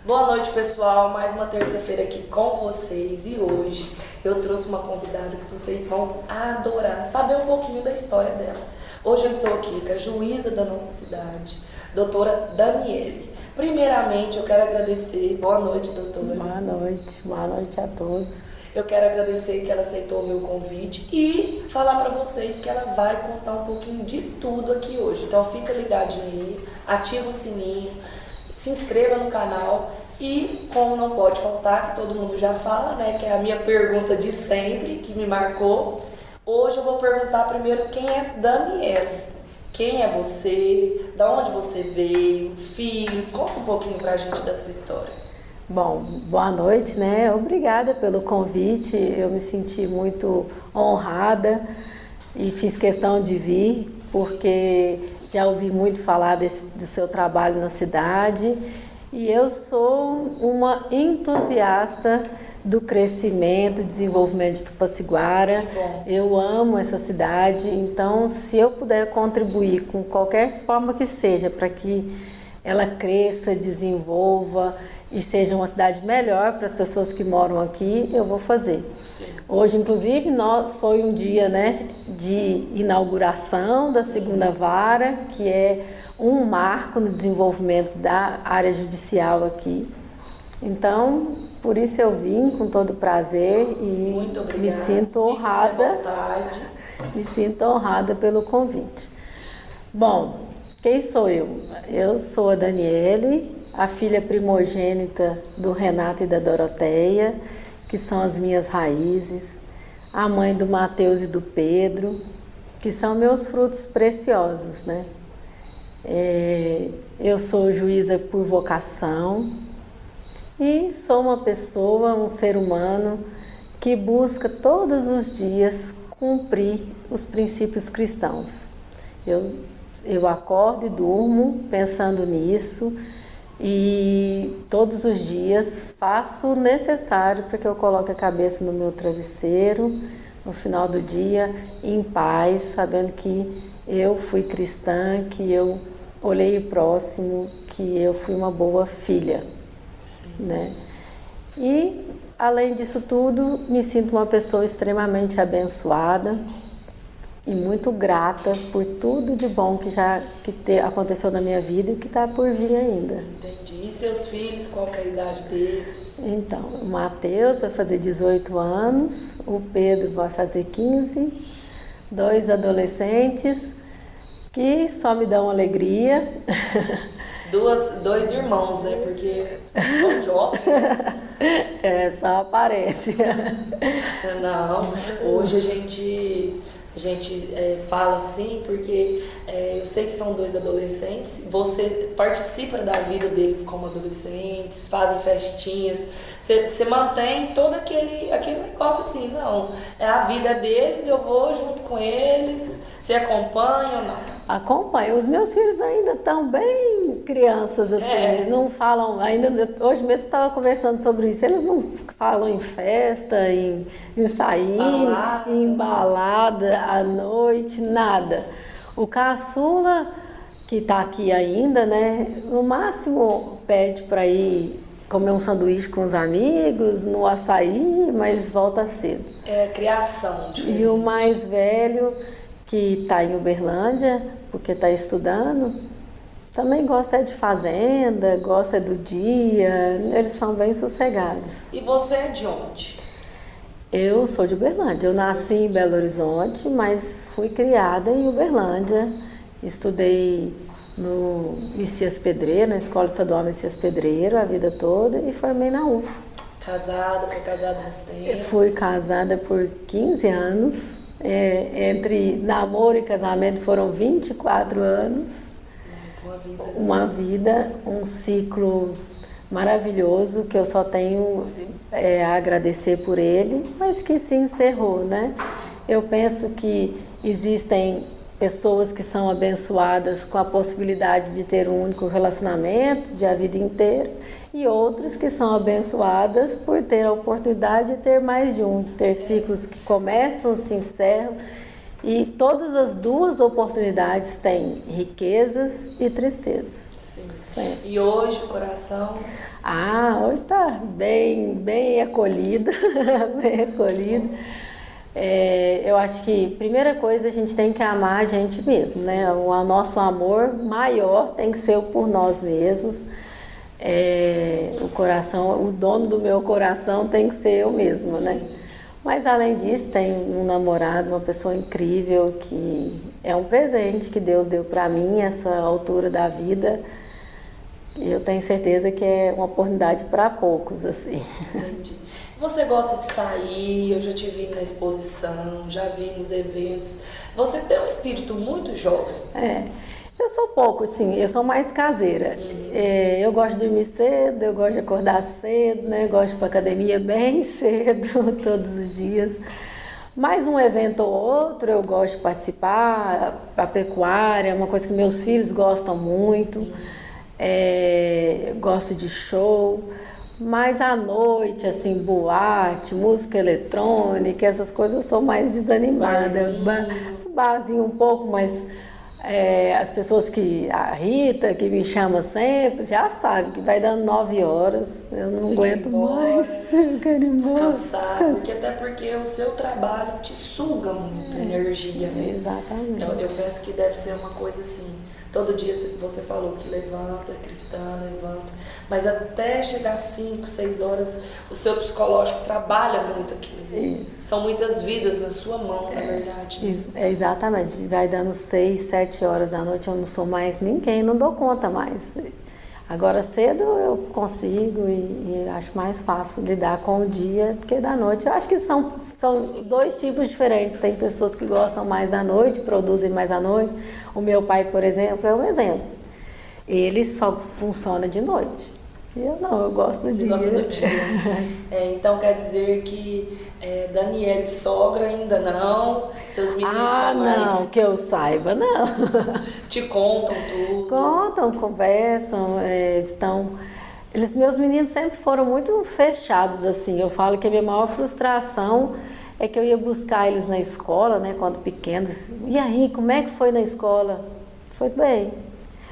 Boa noite, pessoal. Mais uma terça-feira aqui com vocês e hoje eu trouxe uma convidada que vocês vão adorar saber um pouquinho da história dela. Hoje eu estou aqui com a juíza da nossa cidade, doutora Daniele. Primeiramente, eu quero agradecer. Boa noite, doutora. Boa noite a todos. Eu quero agradecer que ela aceitou o meu convite e falar para vocês que ela vai contar um pouquinho de tudo aqui hoje. Então fica ligadinho aí, ativa o sininho, se inscreva no canal e, como não pode faltar, que todo mundo já fala, né, que é a minha pergunta de sempre, que me marcou, hoje eu vou perguntar primeiro quem é Daniele. Quem é você? Da onde você veio? Filhos? Conta um pouquinho pra gente da sua história. Bom, boa noite, né? Obrigada pelo convite, eu me senti muito honrada e fiz questão de vir, porque já ouvi muito falar do seu trabalho na cidade e eu sou uma entusiasta do crescimento e desenvolvimento de Tupaciguara. Eu amo essa cidade, então se eu puder contribuir com qualquer forma que seja para que ela cresça, desenvolva e seja uma cidade melhor para as pessoas que moram aqui, eu vou fazer. Sim. Hoje, inclusive, foi um dia, né, de inauguração da segunda vara, que é um marco no desenvolvimento da área judicial aqui. Então, por isso eu vim com todo prazer e muito obrigada. Me sinto honrada. Me sinto honrada pelo convite. Bom, quem sou eu? Eu sou a Daniele, a filha primogênita do Renato e da Doroteia, que são as minhas raízes, a mãe do Mateus e do Pedro, que são meus frutos preciosos, né? Eu sou juíza por vocação e sou uma pessoa, um ser humano que busca todos os dias cumprir os princípios cristãos. Eu acordo e durmo pensando nisso e todos os dias faço o necessário para que eu coloque a cabeça no meu travesseiro no final do dia em paz, sabendo que eu fui cristã, que eu olhei o próximo, que eu fui uma boa filha, né? E além disso tudo, me sinto uma pessoa extremamente abençoada e muito grata por tudo de bom que aconteceu na minha vida e que está por vir ainda. Entendi. E seus filhos, qual que é a idade deles? Então, o Mateus vai fazer 18 anos, o Pedro vai fazer 15, 2 adolescentes que só me dão alegria. Dois irmãos, né? Porque são jovens. Só aparece. Não, hoje a gente fala assim porque eu sei que são 2 adolescentes, você participa da vida deles como adolescentes, fazem festinhas, você mantém todo aquele negócio assim, não, é a vida deles, eu vou junto com eles, você acompanha ou não? Acompanho. Os meus filhos ainda estão bem crianças, assim, não falam, ainda, hoje mesmo estava conversando sobre isso, eles não falam em festa, em sair, em balada, à noite, nada. O caçula, que está aqui ainda, né, no máximo pede para ir comer um sanduíche com os amigos, no açaí, mas volta cedo. É criação. Diferente. E o mais velho, que está em Uberlândia, porque está estudando, também gosta de fazenda, gosta do dia, eles são bem sossegados. E você é de onde? Eu sou de Uberlândia, eu nasci em Belo Horizonte, mas fui criada em Uberlândia, estudei no Messias Pedreiro, na Escola Estadual Messias Pedreiro, a vida toda, e formei na UFO. Foi casada há uns tempos? Fui casada por 15 anos. Entre namoro e casamento foram 24 anos. Uma vida, um ciclo maravilhoso que eu só tenho a agradecer por ele, mas que se encerrou, né? Eu penso que existem pessoas que são abençoadas com a possibilidade de ter um único relacionamento de a vida inteira e outras que são abençoadas por ter a oportunidade de ter mais de um, de ter ciclos que começam, se encerram, e todas as duas oportunidades têm riquezas e tristezas. Sim. E hoje o coração? Hoje tá bem acolhida, bem acolhida. Eu acho que primeira coisa a gente tem que amar a gente mesmo, né? O nosso amor maior tem que ser o por nós mesmos. O coração, o dono do meu coração tem que ser eu mesmo, né? Mas além disso, tem um namorado, uma pessoa incrível que é um presente que Deus deu para mim, essa altura da vida. E eu tenho certeza que é uma oportunidade para poucos, assim. Entendi. Você gosta de sair, eu já te vi na exposição, já vi nos eventos. Você tem um espírito muito jovem. Eu sou pouco, sim, eu sou mais caseira. Eu gosto de dormir cedo, eu gosto de acordar cedo, né? Eu gosto de ir para academia bem cedo, todos os dias. Mais um evento ou outro eu gosto de participar, a pecuária é uma coisa que meus filhos gostam muito. Gosto de show. Mas à noite, assim, boate, música eletrônica, essas coisas eu sou mais desanimada. Barzinho um pouco, mas as pessoas a Rita, que me chama sempre, já sabe que vai dando 9 horas, eu não aguento mais, eu quero ir embora. Descansar, porque o seu trabalho te suga muita energia, né? Exatamente. Eu penso que deve ser uma coisa assim. Todo dia você falou que levanta, cristã, levanta. Mas até chegar às 5, 6 horas, o seu psicológico trabalha muito aquilo. São muitas vidas na sua mão, na verdade. Exatamente. Vai dando 6, 7 horas da noite, eu não sou mais ninguém, não dou conta mais. Agora cedo eu consigo e acho mais fácil lidar com o dia do que da noite. Eu acho que são dois tipos diferentes. Tem pessoas que gostam mais da noite, produzem mais à noite. O meu pai, por exemplo, é um exemplo. Ele só funciona de noite. Eu não, eu gosto do dia. Gosta do dia. Então quer dizer que Daniele sogra ainda não, seus meninos são mais... não, que eu saiba, não. Te contam tudo? Contam, conversam, meus meninos sempre foram muito fechados, assim. Eu falo que a minha maior frustração é que eu ia buscar eles na escola, né, quando pequenos. E aí, como é que foi na escola? Foi bem.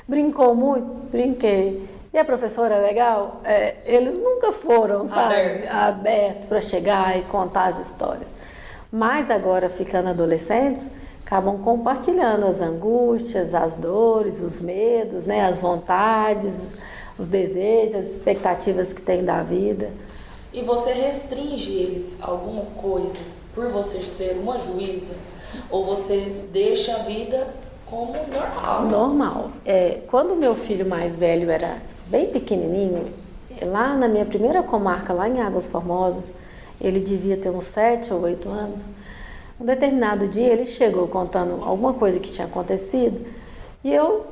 Brincou muito? Brinquei. E a professora é legal? Eles nunca foram, sabe? Abertos para chegar e contar as histórias. Mas agora, ficando adolescentes, acabam compartilhando as angústias, as dores, os medos, né? As vontades, os desejos, as expectativas que têm da vida. E você restringe eles a alguma coisa por você ser uma juíza? Ou você deixa a vida como normal? Normal. Quando meu filho mais velho era bem pequenininho, lá na minha primeira comarca, lá em Águas Formosas, ele devia ter uns 7 ou 8 anos. Um determinado dia ele chegou contando alguma coisa que tinha acontecido e eu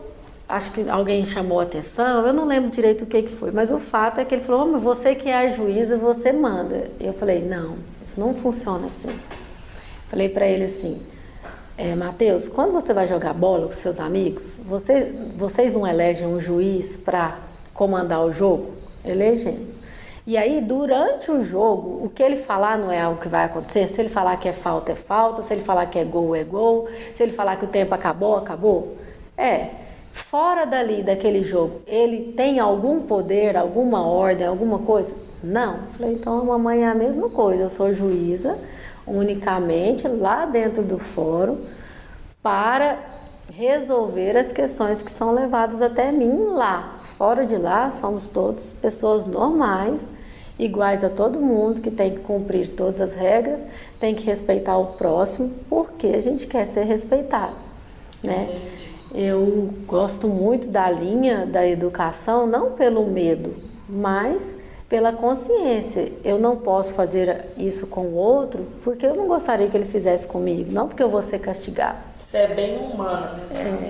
acho que alguém chamou a atenção, eu não lembro direito o que foi, mas o fato é que ele falou: mas você que é a juíza, você manda. Eu falei: não, isso não funciona assim. Falei para ele assim: Mateus, quando você vai jogar bola com seus amigos, vocês não elegem um juiz para comandar o jogo? Elegemos. E aí, durante o jogo, o que ele falar não é algo que vai acontecer. Se ele falar que é falta, se ele falar que é gol, se ele falar que o tempo acabou, acabou. Fora daquele jogo, ele tem algum poder, alguma ordem, alguma coisa? Não. Falei: então a mamãe é a mesma coisa, eu sou juíza unicamente lá dentro do fórum para resolver as questões que são levadas até mim lá. Fora de lá, somos todos pessoas normais, iguais a todo mundo, que tem que cumprir todas as regras, tem que respeitar o próximo, porque a gente quer ser respeitado, né? Eu gosto muito da linha da educação, não pelo medo, mas pela consciência. Eu não posso fazer isso com o outro porque eu não gostaria que ele fizesse comigo, não porque eu vou ser castigado. Você é bem humana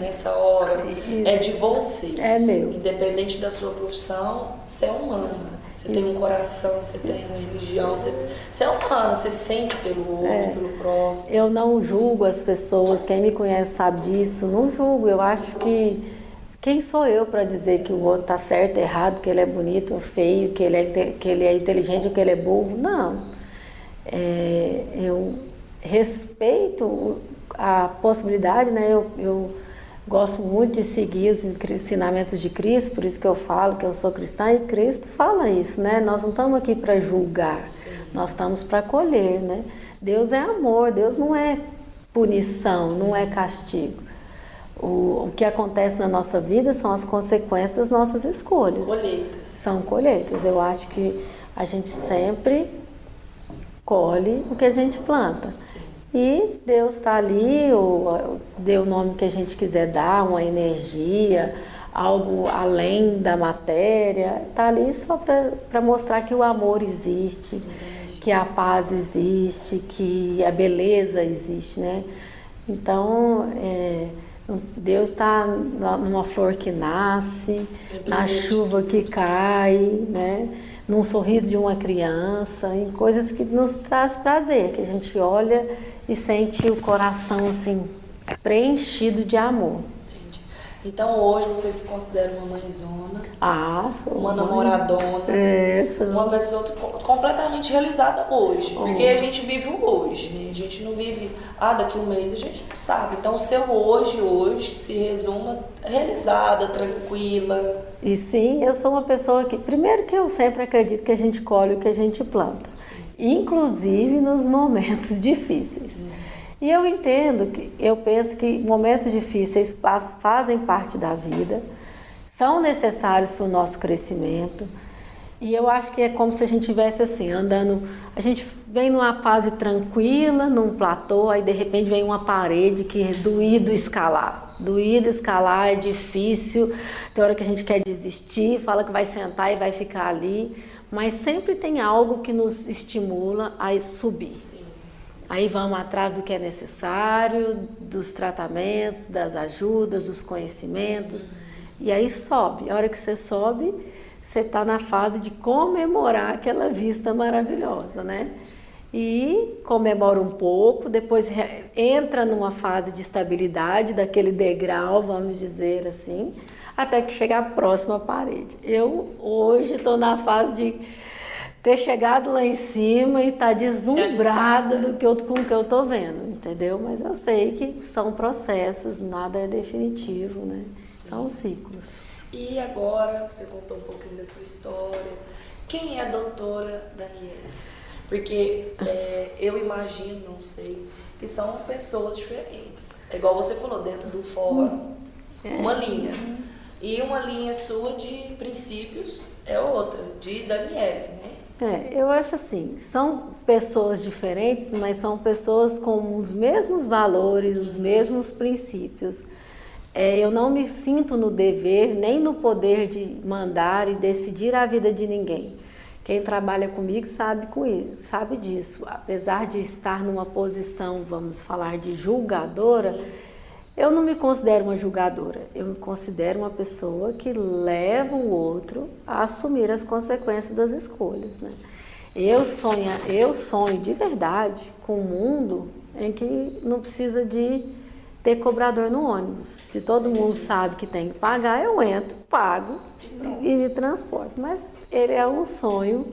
nessa hora, é de você. É meu. Independente da sua profissão, você é humana. Você tem um coração, você tem uma religião, você é humana, você sente pelo outro, pelo próximo. Eu não julgo as pessoas, quem me conhece sabe disso, não julgo. Eu acho que quem sou eu para dizer que o outro está certo, errado, que ele é bonito ou feio, que ele é inteligente ou que ele é burro? Não. Eu respeito a possibilidade, né? gosto muito de seguir os ensinamentos de Cristo, por isso que eu falo que eu sou cristã, e Cristo fala isso, né? Nós não estamos aqui para julgar, nós estamos para acolher, né? Deus é amor, Deus não é punição, não é castigo. O que acontece na nossa vida são as consequências das nossas escolhas. Colheitas. São colheitas. Eu acho que a gente sempre colhe o que a gente planta. Sim. E Deus está ali, ou dê o nome que a gente quiser dar, uma energia, algo além da matéria, está ali só para mostrar que o amor existe, que a paz existe, que a beleza existe, né? Então, Deus está numa flor que nasce, na chuva que cai, né? Num sorriso de uma criança, em coisas que nos traz prazer, que a gente olha e sente o coração assim preenchido de amor. Entendi. Então hoje você se considera uma mãezona, Sou uma namoradona, uma pessoa completamente realizada hoje, porque a gente vive o hoje, né? A gente não vive, daqui um mês a gente não sabe. Então o seu hoje se resume realizada, tranquila. E sim, eu sou uma pessoa que, primeiro que eu sempre acredito que a gente colhe o que a gente planta, inclusive nos momentos difíceis. E eu entendo eu penso que momentos difíceis fazem parte da vida, são necessários para o nosso crescimento. E eu acho que é como se a gente estivesse assim, andando, a gente vem numa fase tranquila, num platô, aí de repente vem uma parede que é doído escalar. Doído escalar é difícil, tem hora que a gente quer desistir, fala que vai sentar e vai ficar ali, mas sempre tem algo que nos estimula a subir. Sim. Aí vamos atrás do que é necessário, dos tratamentos, das ajudas, dos conhecimentos, e aí sobe. A hora que você sobe, você está na fase de comemorar aquela vista maravilhosa, né? E comemora um pouco, depois entra numa fase de estabilidade, daquele degrau, vamos dizer assim, até que chega a próxima parede. Eu hoje estou na fase de ter chegado lá em cima e estar deslumbrada com o que eu estou vendo, entendeu? Mas eu sei que são processos, nada é definitivo, né? São ciclos. E agora, você contou um pouquinho da sua história. Quem é a doutora Daniele? Porque eu imagino, não sei, que são pessoas diferentes. É igual você falou, dentro do fórum, uma linha. E uma linha sua de princípios é outra, de Daniele, né? Eu acho assim, são pessoas diferentes, mas são pessoas com os mesmos valores, os mesmos princípios. Eu não me sinto no dever, nem no poder de mandar e decidir a vida de ninguém. Quem trabalha comigo sabe disso. Apesar de estar numa posição, vamos falar, de julgadora, eu não me considero uma julgadora. Eu me considero uma pessoa que leva o outro a assumir as consequências das escolhas, né? Eu sonho de verdade com um mundo em que não precisa de ter cobrador no ônibus. Se todo mundo sabe que tem que pagar, eu entro, pago e me transporto. Mas ele é um sonho.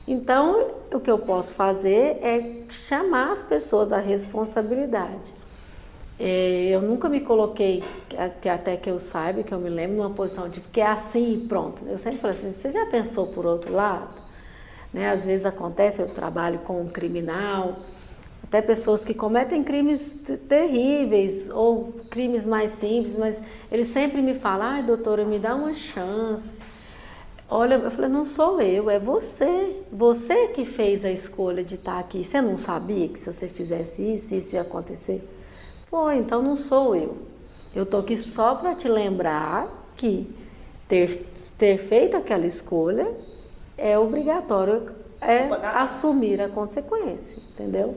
Então, o que eu posso fazer é chamar as pessoas à responsabilidade. Eu nunca me coloquei, até que eu saiba, que eu me lembro, numa posição de que é assim e pronto. Eu sempre falo assim, você já pensou por outro lado? Né? Às vezes acontece, eu trabalho com um criminal, até pessoas que cometem crimes terríveis ou crimes mais simples, mas eles sempre me falam, doutora, me dá uma chance. Olha, eu falei, não sou eu, é você que fez a escolha de estar aqui. Você não sabia que se você fizesse isso ia acontecer? Pô, então não sou eu. Eu tô aqui só para te lembrar que ter feito aquela escolha é obrigatório, assumir a consequência, entendeu?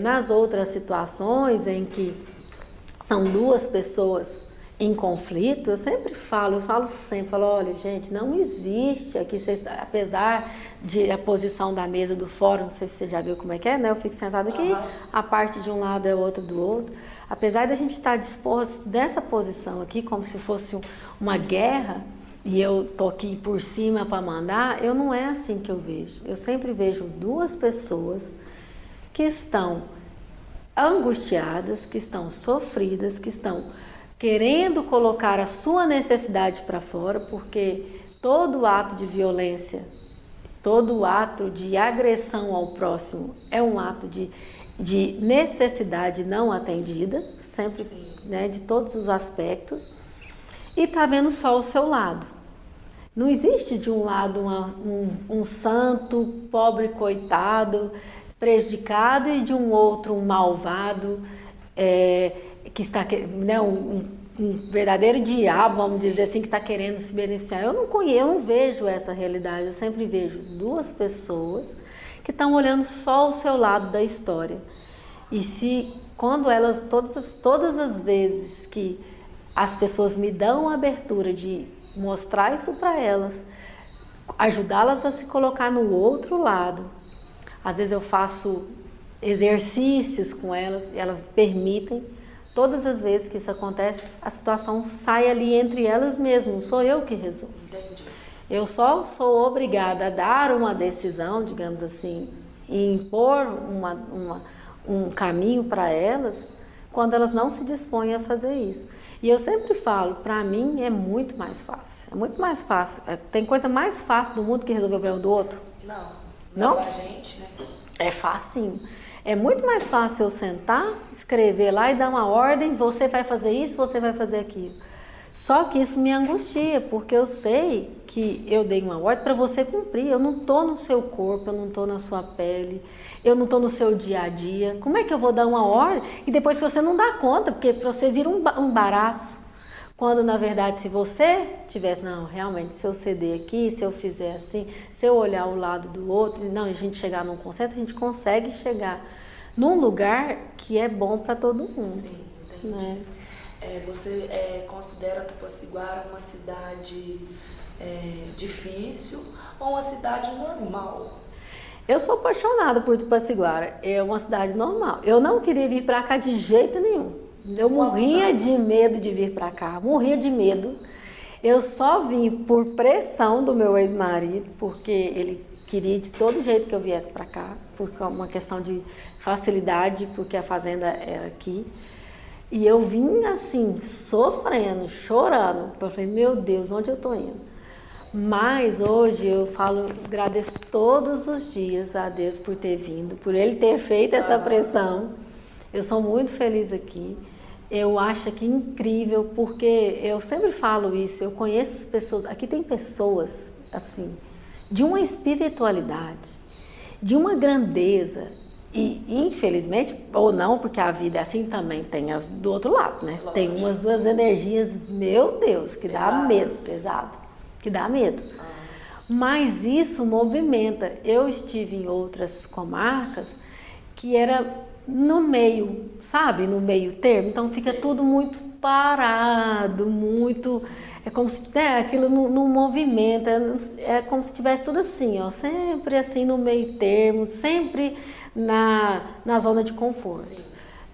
Nas outras situações em que são duas pessoas em conflito, eu falo sempre, olha, gente, não existe aqui, apesar de a posição da mesa do fórum, não sei se você já viu como é que é, né? Eu fico sentada aqui, a parte de um lado é outra do outro. Apesar de a gente estar disposto dessa posição aqui, como se fosse uma guerra, e eu tô aqui por cima para mandar, eu não é assim que eu vejo. Eu sempre vejo duas pessoas que estão angustiadas, que estão sofridas, que estão querendo colocar a sua necessidade para fora, porque todo ato de violência, todo ato de agressão ao próximo é um ato de necessidade não atendida, sempre, né, de todos os aspectos, e está vendo só o seu lado. Não existe de um lado um santo, pobre, coitado, prejudicado, e de um outro um malvado, que está, né, um verdadeiro diabo, vamos dizer assim, que está querendo se beneficiar. Eu não vejo essa realidade. Eu sempre vejo duas pessoas que estão olhando só o seu lado da história. E se quando elas, todas as vezes que as pessoas me dão a abertura de mostrar isso para elas, ajudá-las a se colocar no outro lado, às vezes eu faço exercícios com elas, e elas permitem. Todas as vezes que isso acontece, a situação sai ali entre elas mesmas, não sou eu que resolvo. Entendi. Eu só sou obrigada a dar uma decisão, digamos assim, e impor um caminho para elas, quando elas não se dispõem a fazer isso. E eu sempre falo, para mim é muito mais fácil. É muito mais fácil. Tem coisa mais fácil do mundo que resolver o problema do outro? Não pra gente, né? É facinho. É muito mais fácil eu sentar, escrever lá e dar uma ordem, você vai fazer isso, você vai fazer aquilo. Só que isso me angustia, porque eu sei que eu dei uma ordem para você cumprir. Eu não estou no seu corpo, eu não estou na sua pele, eu não estou no seu dia a dia. Como é que eu vou dar uma ordem e depois você não dá conta, porque para você vira um embaraço? Quando, na verdade, se você tivesse, não, realmente, se eu ceder aqui, se eu fizer assim, se eu olhar o lado do outro, não, a gente chegar num consenso, a gente consegue chegar num lugar que é bom para todo mundo. Sim, entendi. Né? Você considera Tupaciguara uma cidade difícil ou uma cidade normal? Eu sou apaixonada por Tupaciguara, é uma cidade normal. Eu não queria vir para cá de jeito nenhum. Eu morria de medo de vir para cá, morria de medo. Eu só vim por pressão do meu ex-marido, porque ele queria de todo jeito que eu viesse para cá, por uma questão de facilidade, porque a fazenda era aqui. E eu vim assim, sofrendo, chorando. Eu falei, meu Deus, onde eu estou indo? Mas hoje eu falo, agradeço todos os dias a Deus por ter vindo, por Ele ter feito essa pressão. Eu sou muito feliz aqui. Eu acho aqui incrível, porque eu sempre falo isso, eu conheço pessoas, aqui tem pessoas assim, de uma espiritualidade, de uma grandeza, e infelizmente, ou não, porque a vida é assim, também tem as do outro lado, né? Lógico. Tem umas duas energias, meu Deus, que dá medo, pesado, que dá medo. Mas isso movimenta. Eu estive em outras comarcas que era no meio, sabe? No meio termo. Então fica tudo muito parado, muito... É como se aquilo não movimenta, é como se tivesse tudo assim, ó, sempre assim no meio termo, sempre na zona de conforto. Sim.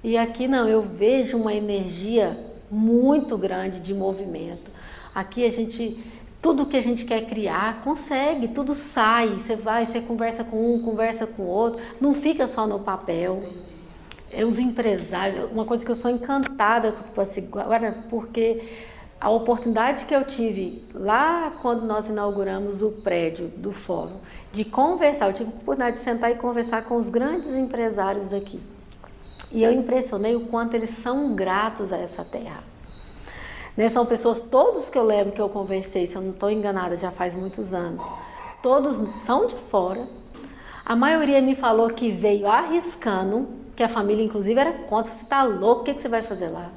E aqui não, eu vejo uma energia muito grande de movimento. Aqui a gente... Tudo que a gente quer criar, consegue, tudo sai. Você vai, você conversa com um, conversa com o outro, não fica só no papel. Os empresários, uma coisa que eu sou encantada com o Tupaciguara, porque a oportunidade que eu tive lá quando nós inauguramos o prédio do fórum, de conversar, eu tive a oportunidade de sentar e conversar com os grandes empresários aqui. E eu impressionei o quanto eles são gratos a essa terra. Né, são pessoas, todos que eu lembro que eu conversei, se eu não estou enganada, já faz muitos anos, todos são de fora. A maioria me falou que veio arriscando, que a família inclusive era contra, você está louco, o que você vai fazer lá?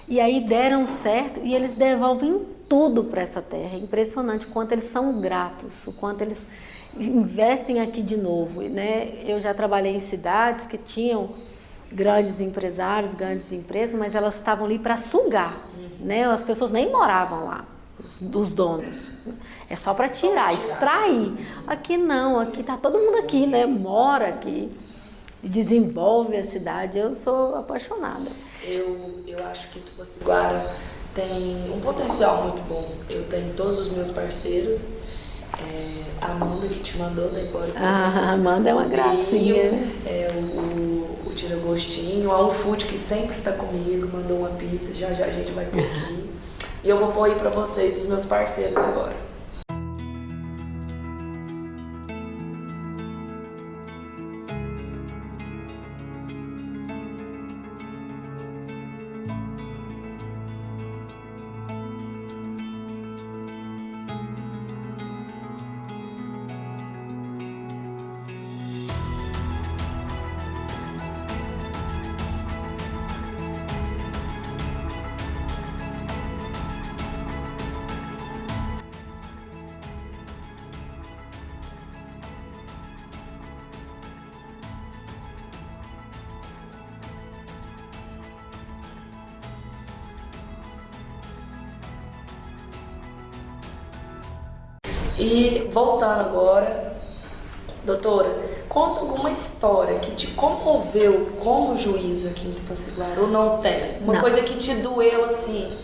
E aí deram certo e eles devolvem tudo para essa terra. É impressionante o quanto eles são gratos, o quanto eles investem aqui de novo. Né? Eu já trabalhei em cidades que tinham grandes empresários, grandes empresas, mas elas estavam ali para sugar, né? As pessoas nem moravam lá, os donos. É só para tirar, extrair. Aqui não, aqui tá todo mundo aqui, né? Mora aqui, desenvolve a cidade. Eu sou apaixonada. Eu acho que Tupaciguara tem um potencial muito bom. Eu tenho todos os meus parceiros A Amanda que te mandou da Empório. A Amanda é uma gracinha, né? O Tira Gostinho, a Food que sempre está comigo, mandou uma pizza, já a gente vai por aqui. E eu vou pôr aí pra vocês, os meus parceiros agora. E voltando agora, doutora, conta alguma história que te comoveu como juíza aqui em Itapaciguara, ou não tem? Uma coisa que te doeu assim,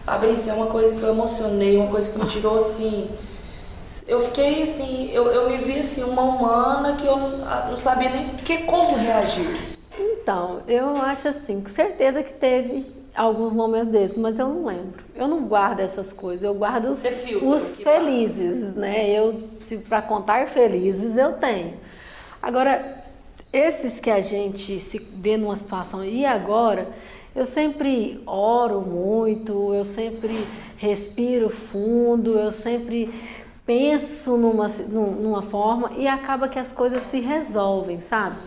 Fabrícia, é uma coisa que eu emocionei, uma coisa que me tirou assim, eu fiquei assim, eu me vi assim, uma humana que eu não sabia nem como reagir. Então, eu acho assim, com certeza que teve alguns momentos desses, mas eu não lembro. Eu não guardo essas coisas, eu guardo os felizes, né? Se para contar felizes, eu tenho. Agora, esses que a gente se vê numa situação, e agora, eu sempre oro muito, eu sempre respiro fundo, eu sempre penso numa forma e acaba que as coisas se resolvem, sabe?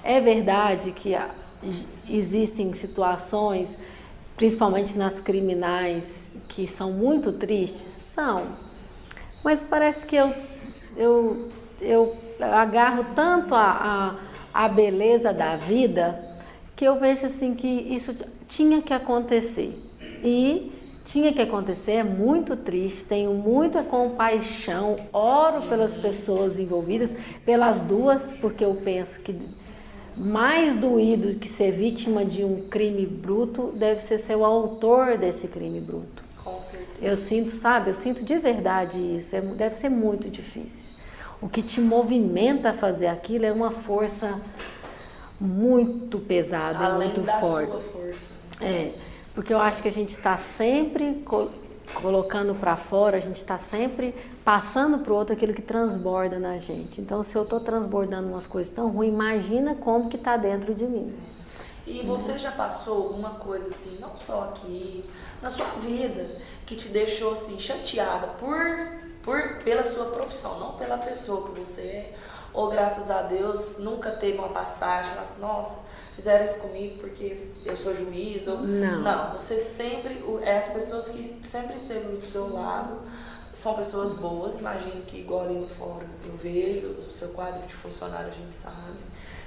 É verdade que existem situações, principalmente nas criminais, que são muito tristes, mas parece que eu agarro tanto a beleza da vida, que eu vejo assim que isso tinha que acontecer, e tinha que acontecer, é muito triste, tenho muita compaixão, oro pelas pessoas envolvidas, pelas duas, porque eu penso que mais doído que ser vítima de um crime bruto deve ser o autor desse crime bruto. Com certeza. Eu sinto de verdade isso, deve ser muito difícil. O que te movimenta a fazer aquilo é uma força muito pesada, além muito da forte. Sua força. Porque eu acho que a gente está sempre colocando para fora, a gente está sempre passando para o outro aquilo que transborda na gente. Então, se eu estou transbordando umas coisas tão ruins, imagina como que está dentro de mim. E você já passou alguma coisa assim, não só aqui, na sua vida, que te deixou assim chateada pela sua profissão, não pela pessoa que você é, ou graças a Deus nunca teve uma passagem, mas nossa, fizeram isso comigo porque eu sou juiz, ou não, você sempre, as pessoas que sempre esteve do seu lado são pessoas boas, imagino que igual ali no fórum eu vejo, o seu quadro de funcionário a gente sabe.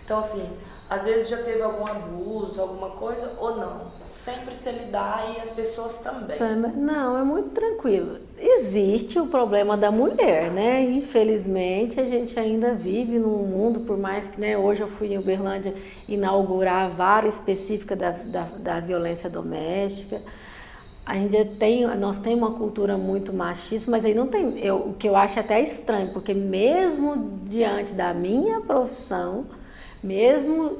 Então assim, às vezes já teve algum abuso, alguma coisa, ou não? Sempre se lidar e as pessoas também. Não, é muito tranquilo. Existe o problema da mulher, né? Infelizmente a gente ainda vive num mundo, por mais que, né, hoje eu fui em Uberlândia inaugurar a vara específica da violência doméstica. Nós temos uma cultura muito machista, mas aí não tem, o que eu acho até estranho, porque mesmo diante da minha profissão, mesmo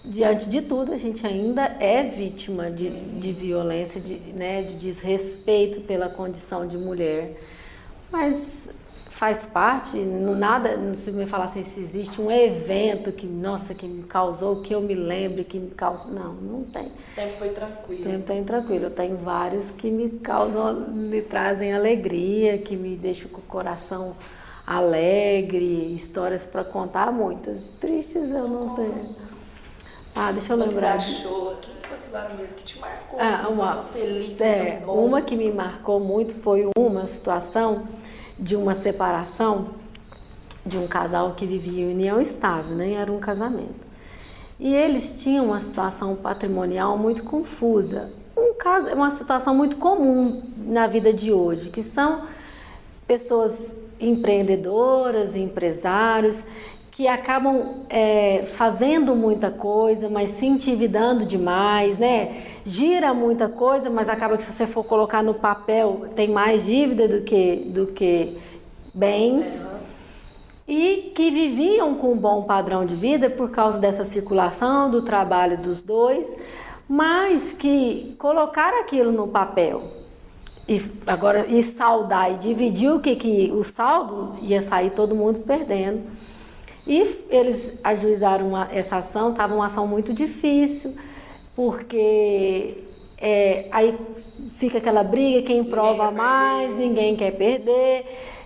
diante de tudo, a gente ainda é vítima de violência, de desrespeito pela condição de mulher. Mas faz parte, nada, se me falar assim, se existe um evento que me causou, que eu me lembre, que me causa, não tem. Sempre foi tranquilo. Sempre tranquilo. Eu tenho vários que me trazem alegria, que me deixam com o coração alegre, histórias para contar, muitas. Tristes eu não tenho. Deixa eu lembrar. Você achou aqui em Itapaciguara mesmo que te marcou? Uma feliz, uma que me marcou muito foi uma situação de uma separação de um casal que vivia em união estável, nem era um casamento. E eles tinham uma situação patrimonial muito confusa. Uma situação muito comum na vida de hoje, que são pessoas empreendedoras, empresários, que acabam fazendo muita coisa, mas se endividando demais, né? Gira muita coisa, mas acaba que se você for colocar no papel, tem mais dívida do que bens e que viviam com um bom padrão de vida por causa dessa circulação, do trabalho dos dois, mas que colocaram aquilo no papel e saldar e dividir o saldo ia sair todo mundo perdendo. E eles ajuizaram essa ação, estava uma ação muito difícil, porque aí fica aquela briga, quem prova mais, ninguém quer perder,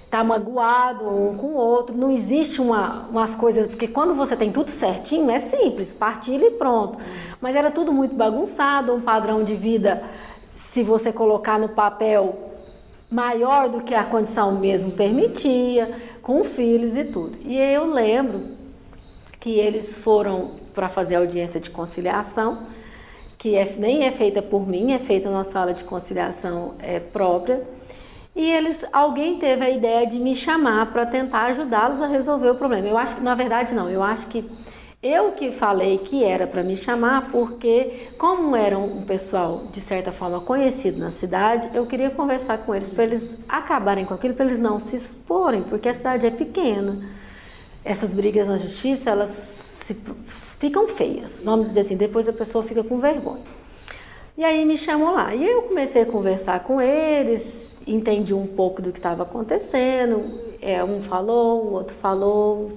tá magoado um com o outro, não existe umas coisas, porque quando você tem tudo certinho, é simples, partilha e pronto. Mas era tudo muito bagunçado, um padrão de vida, se você colocar no papel, maior do que a condição mesmo permitia, com filhos e tudo. E eu lembro que eles foram para fazer audiência de conciliação, que nem é feita por mim, é feita na sala de conciliação própria. E alguém teve a ideia de me chamar para tentar ajudá-los a resolver o problema. Eu acho que, na verdade, não. Eu acho que eu que falei que era para me chamar, porque como era um pessoal, de certa forma, conhecido na cidade, eu queria conversar com eles para eles acabarem com aquilo, para eles não se exporem, porque a cidade é pequena. Essas brigas na justiça, elas ficam feias, vamos dizer assim, depois a pessoa fica com vergonha. E aí me chamou lá, e eu comecei a conversar com eles, entendi um pouco do que estava acontecendo, um falou, o outro falou.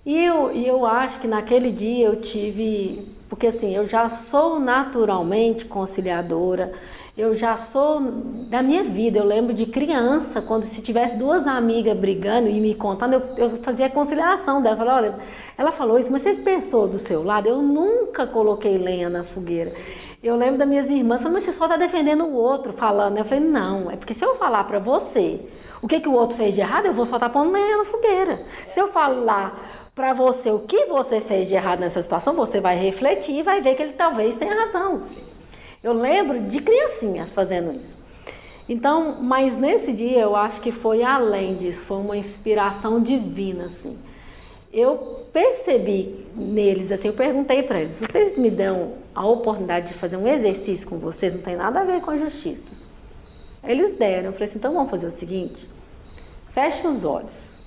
E eu acho que naquele dia eu tive, porque assim, eu já sou naturalmente conciliadora, eu já sou, da minha vida, eu lembro de criança, quando se tivesse duas amigas brigando e me contando, eu fazia a conciliação dela, eu falava, olha, ela falou isso, mas você pensou do seu lado? Eu nunca coloquei lenha na fogueira. Eu lembro das minhas irmãs, falando, mas você só está defendendo o outro falando, eu falei, não, é porque se eu falar para você o que o outro fez de errado, eu vou só estar pondo lenha na fogueira. Se eu falar para você o que você fez de errado nessa situação, você vai refletir e vai ver que ele talvez tenha razão. Eu lembro de criancinha fazendo isso. Então, mas nesse dia eu acho que foi além disso, foi uma inspiração divina, assim. Eu percebi neles, assim, eu perguntei para eles, vocês me dão a oportunidade de fazer um exercício com vocês, não tem nada a ver com a justiça. Eles deram, eu falei assim, então vamos fazer o seguinte, feche os olhos.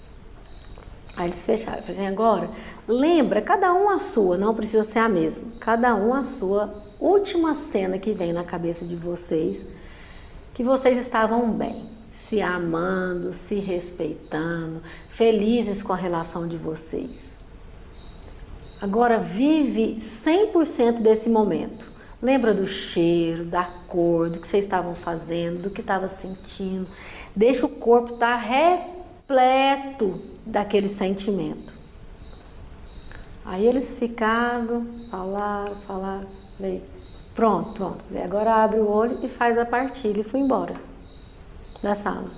Aí eles fecharam, eu falei assim, agora, lembra, cada um a sua, não precisa ser a mesma, cada um a sua última cena que vem na cabeça de vocês, que vocês estavam bem, se amando, se respeitando, felizes com a relação de vocês. Agora vive 100% desse momento. Lembra do cheiro, da cor, do que vocês estavam fazendo, do que estava sentindo. Deixa o corpo estar repleto daquele sentimento. Aí eles ficaram, falaram, falei, pronto. Agora abre o olho e faz a partilha e fui embora da sala.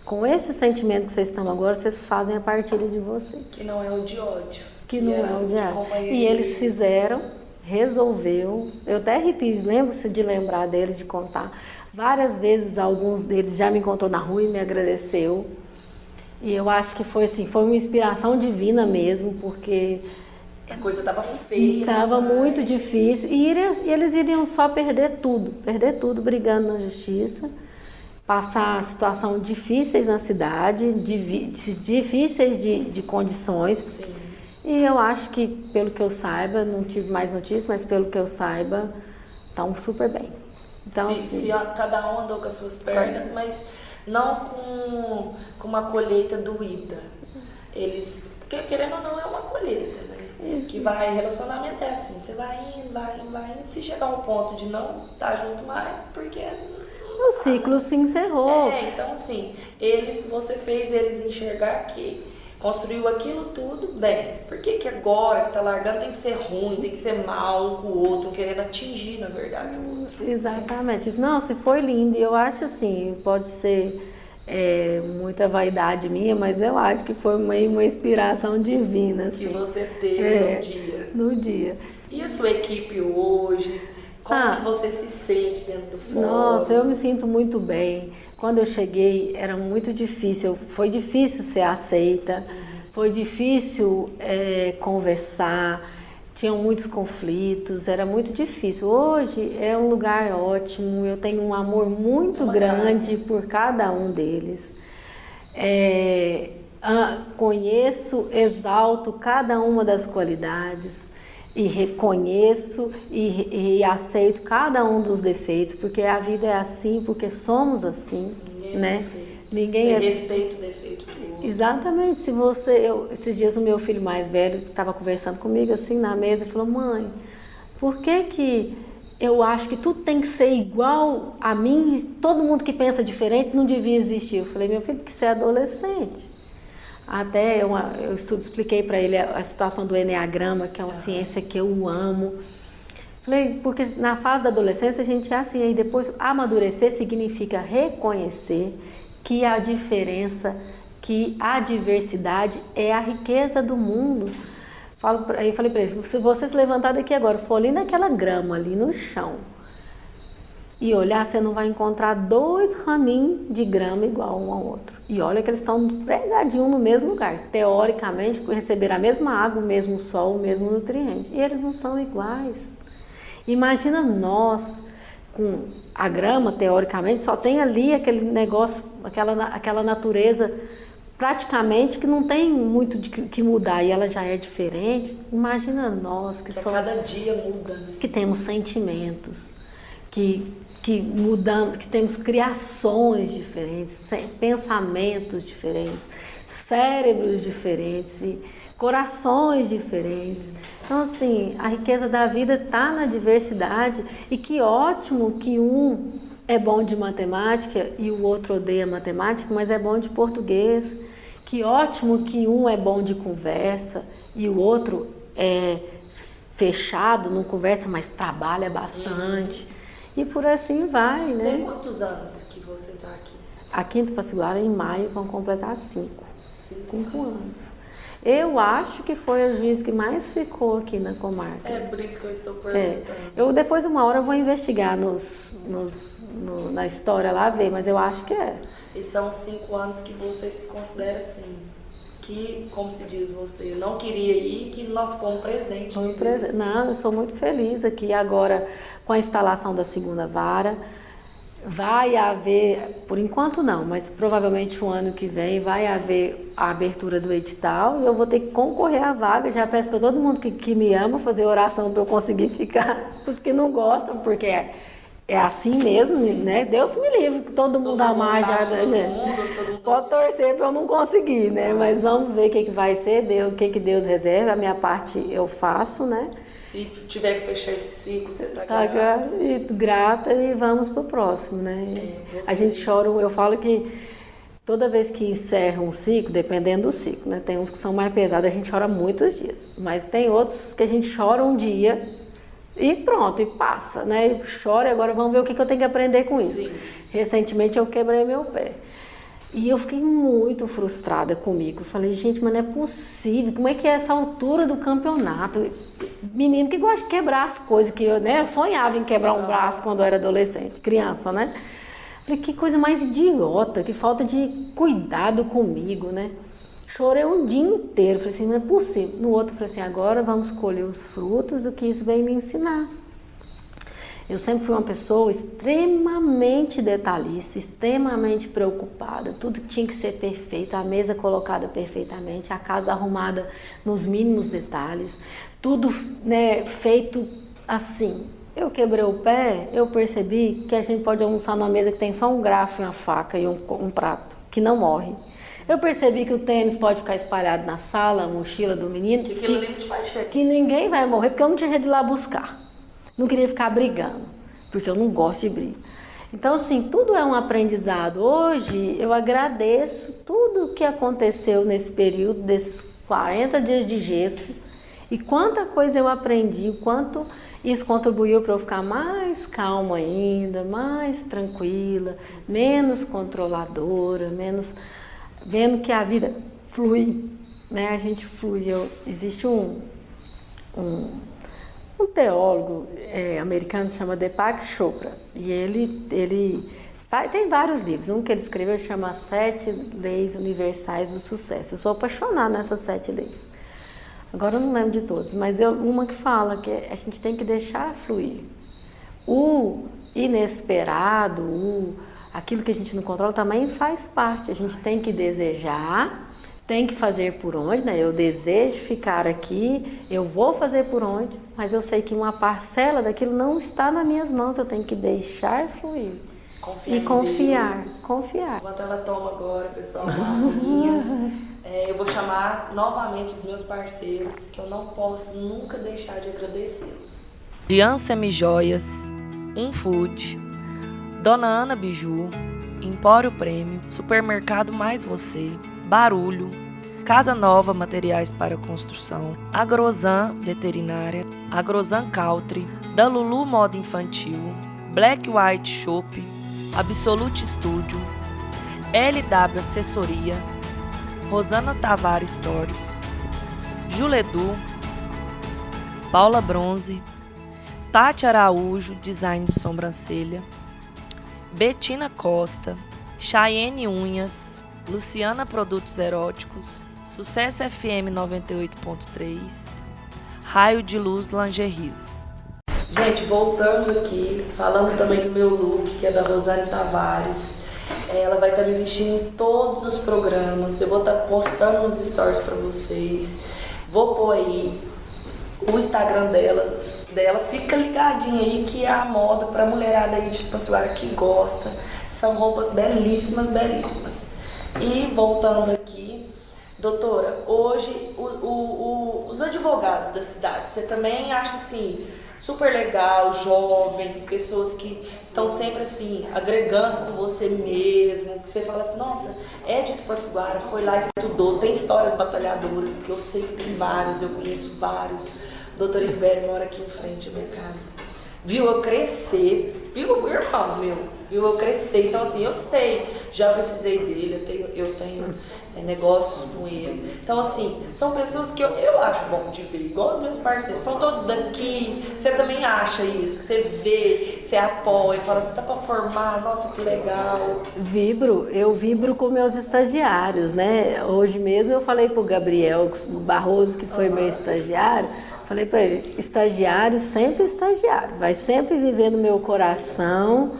Com esse sentimento que vocês estão agora, vocês fazem a partilha de vocês. Que não é o de ódio. Que não é o de ódio. E eles fizeram, resolveu. Eu até arrepio, lembro-se de lembrar deles, de contar. Várias vezes, alguns deles já me encontrou na rua e me agradeceu. E eu acho que foi assim, foi uma inspiração divina mesmo, porque a coisa estava feia. Estava muito difícil. E eles iriam só perder tudo brigando na justiça, passar situações difíceis na cidade, difíceis de condições. Sim. E eu acho que, pelo que eu saiba, não tive mais notícias, mas pelo que eu saiba, estão super bem. Então, se cada um andou com as suas pernas, mas não com uma colheita doída. Porque querendo ou não é uma colheita, né? Isso. Que relacionamento é assim, você vai indo, se chegar ao ponto de não estar junto mais, porque o ciclo se encerrou. Então assim, você fez eles enxergar que construiu aquilo tudo bem. Por que agora que tá largando tem que ser ruim, tem que ser mal um com o outro, querendo atingir, na verdade, o outro? Exatamente. Não, se foi lindo. E eu acho assim, pode ser muita vaidade minha, mas eu acho que foi meio uma inspiração divina. Assim. Que você teve no dia. E a sua equipe hoje? Como que você se sente dentro do fórum? Nossa, eu me sinto muito bem. Quando eu cheguei, era muito difícil. Foi difícil ser aceita, foi difícil conversar, tinham muitos conflitos, era muito difícil. Hoje é um lugar ótimo, eu tenho um amor muito grande por cada um deles. Conheço, exalto cada uma das qualidades e reconheço e aceito cada um dos defeitos, porque a vida é assim, porque somos assim, né? Ninguém respeita o defeito do outro. Exatamente. Esses dias o meu filho mais velho estava conversando comigo assim na mesa e falou: mãe, por que eu acho que tudo tem que ser igual a mim e todo mundo que pensa diferente não devia existir? Eu falei: meu filho, porque você é adolescente. Até eu expliquei para ele a situação do Eneagrama, que é uma ciência que eu amo. Falei, porque na fase da adolescência a gente é assim, aí depois amadurecer significa reconhecer que a diferença, que a diversidade é a riqueza do mundo. Aí eu falei para ele: se você se levantar daqui agora, for ali naquela grama, ali no chão, e olhar, você não vai encontrar 2 raminhos de grama igual um ao outro. E olha que eles estão pregadinhos no mesmo lugar. Teoricamente, receberam a mesma água, o mesmo sol, o mesmo nutriente. E eles não são iguais. Imagina nós, com a grama, teoricamente, só tem ali aquele negócio, aquela natureza praticamente que não tem muito que mudar e ela já é diferente. Imagina nós que somos... Cada dia muda, né? Que temos sentimentos, que mudamos, que temos criações diferentes, pensamentos diferentes, cérebros diferentes, e corações diferentes. Sim. Então, assim, a riqueza da vida está na diversidade, e que ótimo que um é bom de matemática e o outro odeia matemática, mas é bom de português. Que ótimo que um é bom de conversa e o outro é fechado, não conversa, mas trabalha bastante. E por assim vai, né? Tem quantos anos que você está aqui? A Quinta Pasiguara, em maio, vão completar 5. 5 anos. Eu acho que foi o juiz que mais ficou aqui na comarca. É por isso que eu estou perguntando. Depois, uma hora, eu vou investigar na história lá, ver, mas eu acho que é. E são 5 anos que você se considera assim, que, como se diz, você não queria ir, que nós fomos presente de Deus. Não, eu sou muito feliz aqui agora com a instalação da segunda vara. Vai haver, por enquanto não, mas provavelmente o ano que vem vai haver a abertura do edital e eu vou ter que concorrer à vaga. Já peço para todo mundo que me ama fazer oração para eu conseguir ficar, os que não gostam, porque é assim mesmo, né? Deus me livre, que todo mundo amar já, né? Pode torcer para eu não conseguir, né? Mas vamos ver o que vai ser, o que Deus reserva. A minha parte eu faço, né? Se tiver que fechar esse ciclo, você está grata e vamos pro próximo, né? A gente chora, eu falo que toda vez que encerra um ciclo, dependendo do ciclo, né? Tem uns que são mais pesados, a gente chora muitos dias. Mas tem outros que a gente chora um dia e pronto, e passa, né? Chora e agora vamos ver o que eu tenho que aprender com isso. Sim. Recentemente eu quebrei meu pé. E eu fiquei muito frustrada comigo. Falei, gente, mas não é possível. Como é que é essa altura do campeonato? Menino que gosta de quebrar as coisas, que eu sonhava em quebrar um braço quando eu era adolescente, criança, né? Falei, que coisa mais idiota, que falta de cuidado comigo, né? Chorei um dia inteiro. Falei assim, não é possível. No outro, falei assim, agora vamos colher os frutos do que isso veio me ensinar. Eu sempre fui uma pessoa extremamente detalhista, extremamente preocupada. Tudo tinha que ser perfeito, a mesa colocada perfeitamente, a casa arrumada nos mínimos detalhes, tudo, né, feito assim. Eu quebrei o pé, eu percebi que a gente pode almoçar numa mesa que tem só um garfo, uma faca e um prato, que não morre. Eu percebi que o tênis pode ficar espalhado na sala, a mochila do menino, que ninguém vai morrer, porque eu não tinha jeito de ir lá buscar. Não queria ficar brigando, porque eu não gosto de briga. Então, assim, tudo é um aprendizado. Hoje, eu agradeço tudo que aconteceu nesse período, desses 40 dias de gesso, e quanta coisa eu aprendi, o quanto isso contribuiu para eu ficar mais calma ainda, mais tranquila, menos controladora, menos vendo que a vida flui, né? A gente flui. Existe um teólogo americano que se chama Deepak Chopra, e ele tem vários livros. Um que ele escreveu chama 7 Leis Universais do Sucesso. Eu sou apaixonada nessas 7 leis. Agora eu não lembro de todos, mas uma que fala que a gente tem que deixar fluir. O inesperado, aquilo que a gente não controla também faz parte. A gente tem que desejar, tem que fazer por onde, né? Eu desejo ficar aqui, eu vou fazer por onde, mas eu sei que uma parcela daquilo não está nas minhas mãos, eu tenho que deixar fluir. Confiar e confiar, Deus. confiar. Enquanto ela toma agora, pessoal, uma aguinha, eu vou chamar novamente os meus parceiros, que eu não posso nunca deixar de agradecê-los. Jean Semijoias, Food, Dona Ana Biju, Empório Prêmio, Supermercado Mais Você, Barulho, Casa Nova Materiais para Construção, Agrozan Veterinária, Agrozan Country, da Lulu Moda Infantil, Black White Shop, Absolute Studio, LW Assessoria, Rosana Tavares Stores, Juledu, Paula Bronze, Tati Araújo, Design de Sobrancelha, Betina Costa, Chayenne Unhas, Luciana Produtos Eróticos, Sucesso FM 98.3, Raio de Luz Lingeries. Gente, voltando aqui, falando também do meu look, que é da Rosane Tavares. Ela vai estar me vestindo em todos os programas. Eu vou estar postando nos stories para vocês. Vou pôr aí o Instagram dela. Fica ligadinho aí, que é a moda para mulherada aí de Tapaciguara que gosta. São roupas belíssimas, belíssimas. E voltando aqui, doutora, hoje os advogados da cidade, você também acha assim super legal, jovens, pessoas que estão sempre assim, agregando com você mesmo, que você fala assim, nossa, é de Tapaciguara, foi lá, estudou, tem histórias batalhadoras, porque eu sei que tem vários, eu conheço vários. O doutor Ibério mora aqui em frente à minha casa. Viu eu crescer, viu o irmão meu, viu eu crescer, então assim, eu sei, já precisei dele, eu tenho negócios com ele. Então assim, são pessoas que eu acho bom de ver, igual os meus parceiros, são todos daqui, você também acha isso, você vê, você apoia, fala assim, tá pra formar, nossa que legal. Eu vibro com meus estagiários, né? Hoje mesmo eu falei pro Gabriel Barroso, que foi meu estagiário, falei para ele, estagiário, sempre estagiário, vai sempre viver no meu coração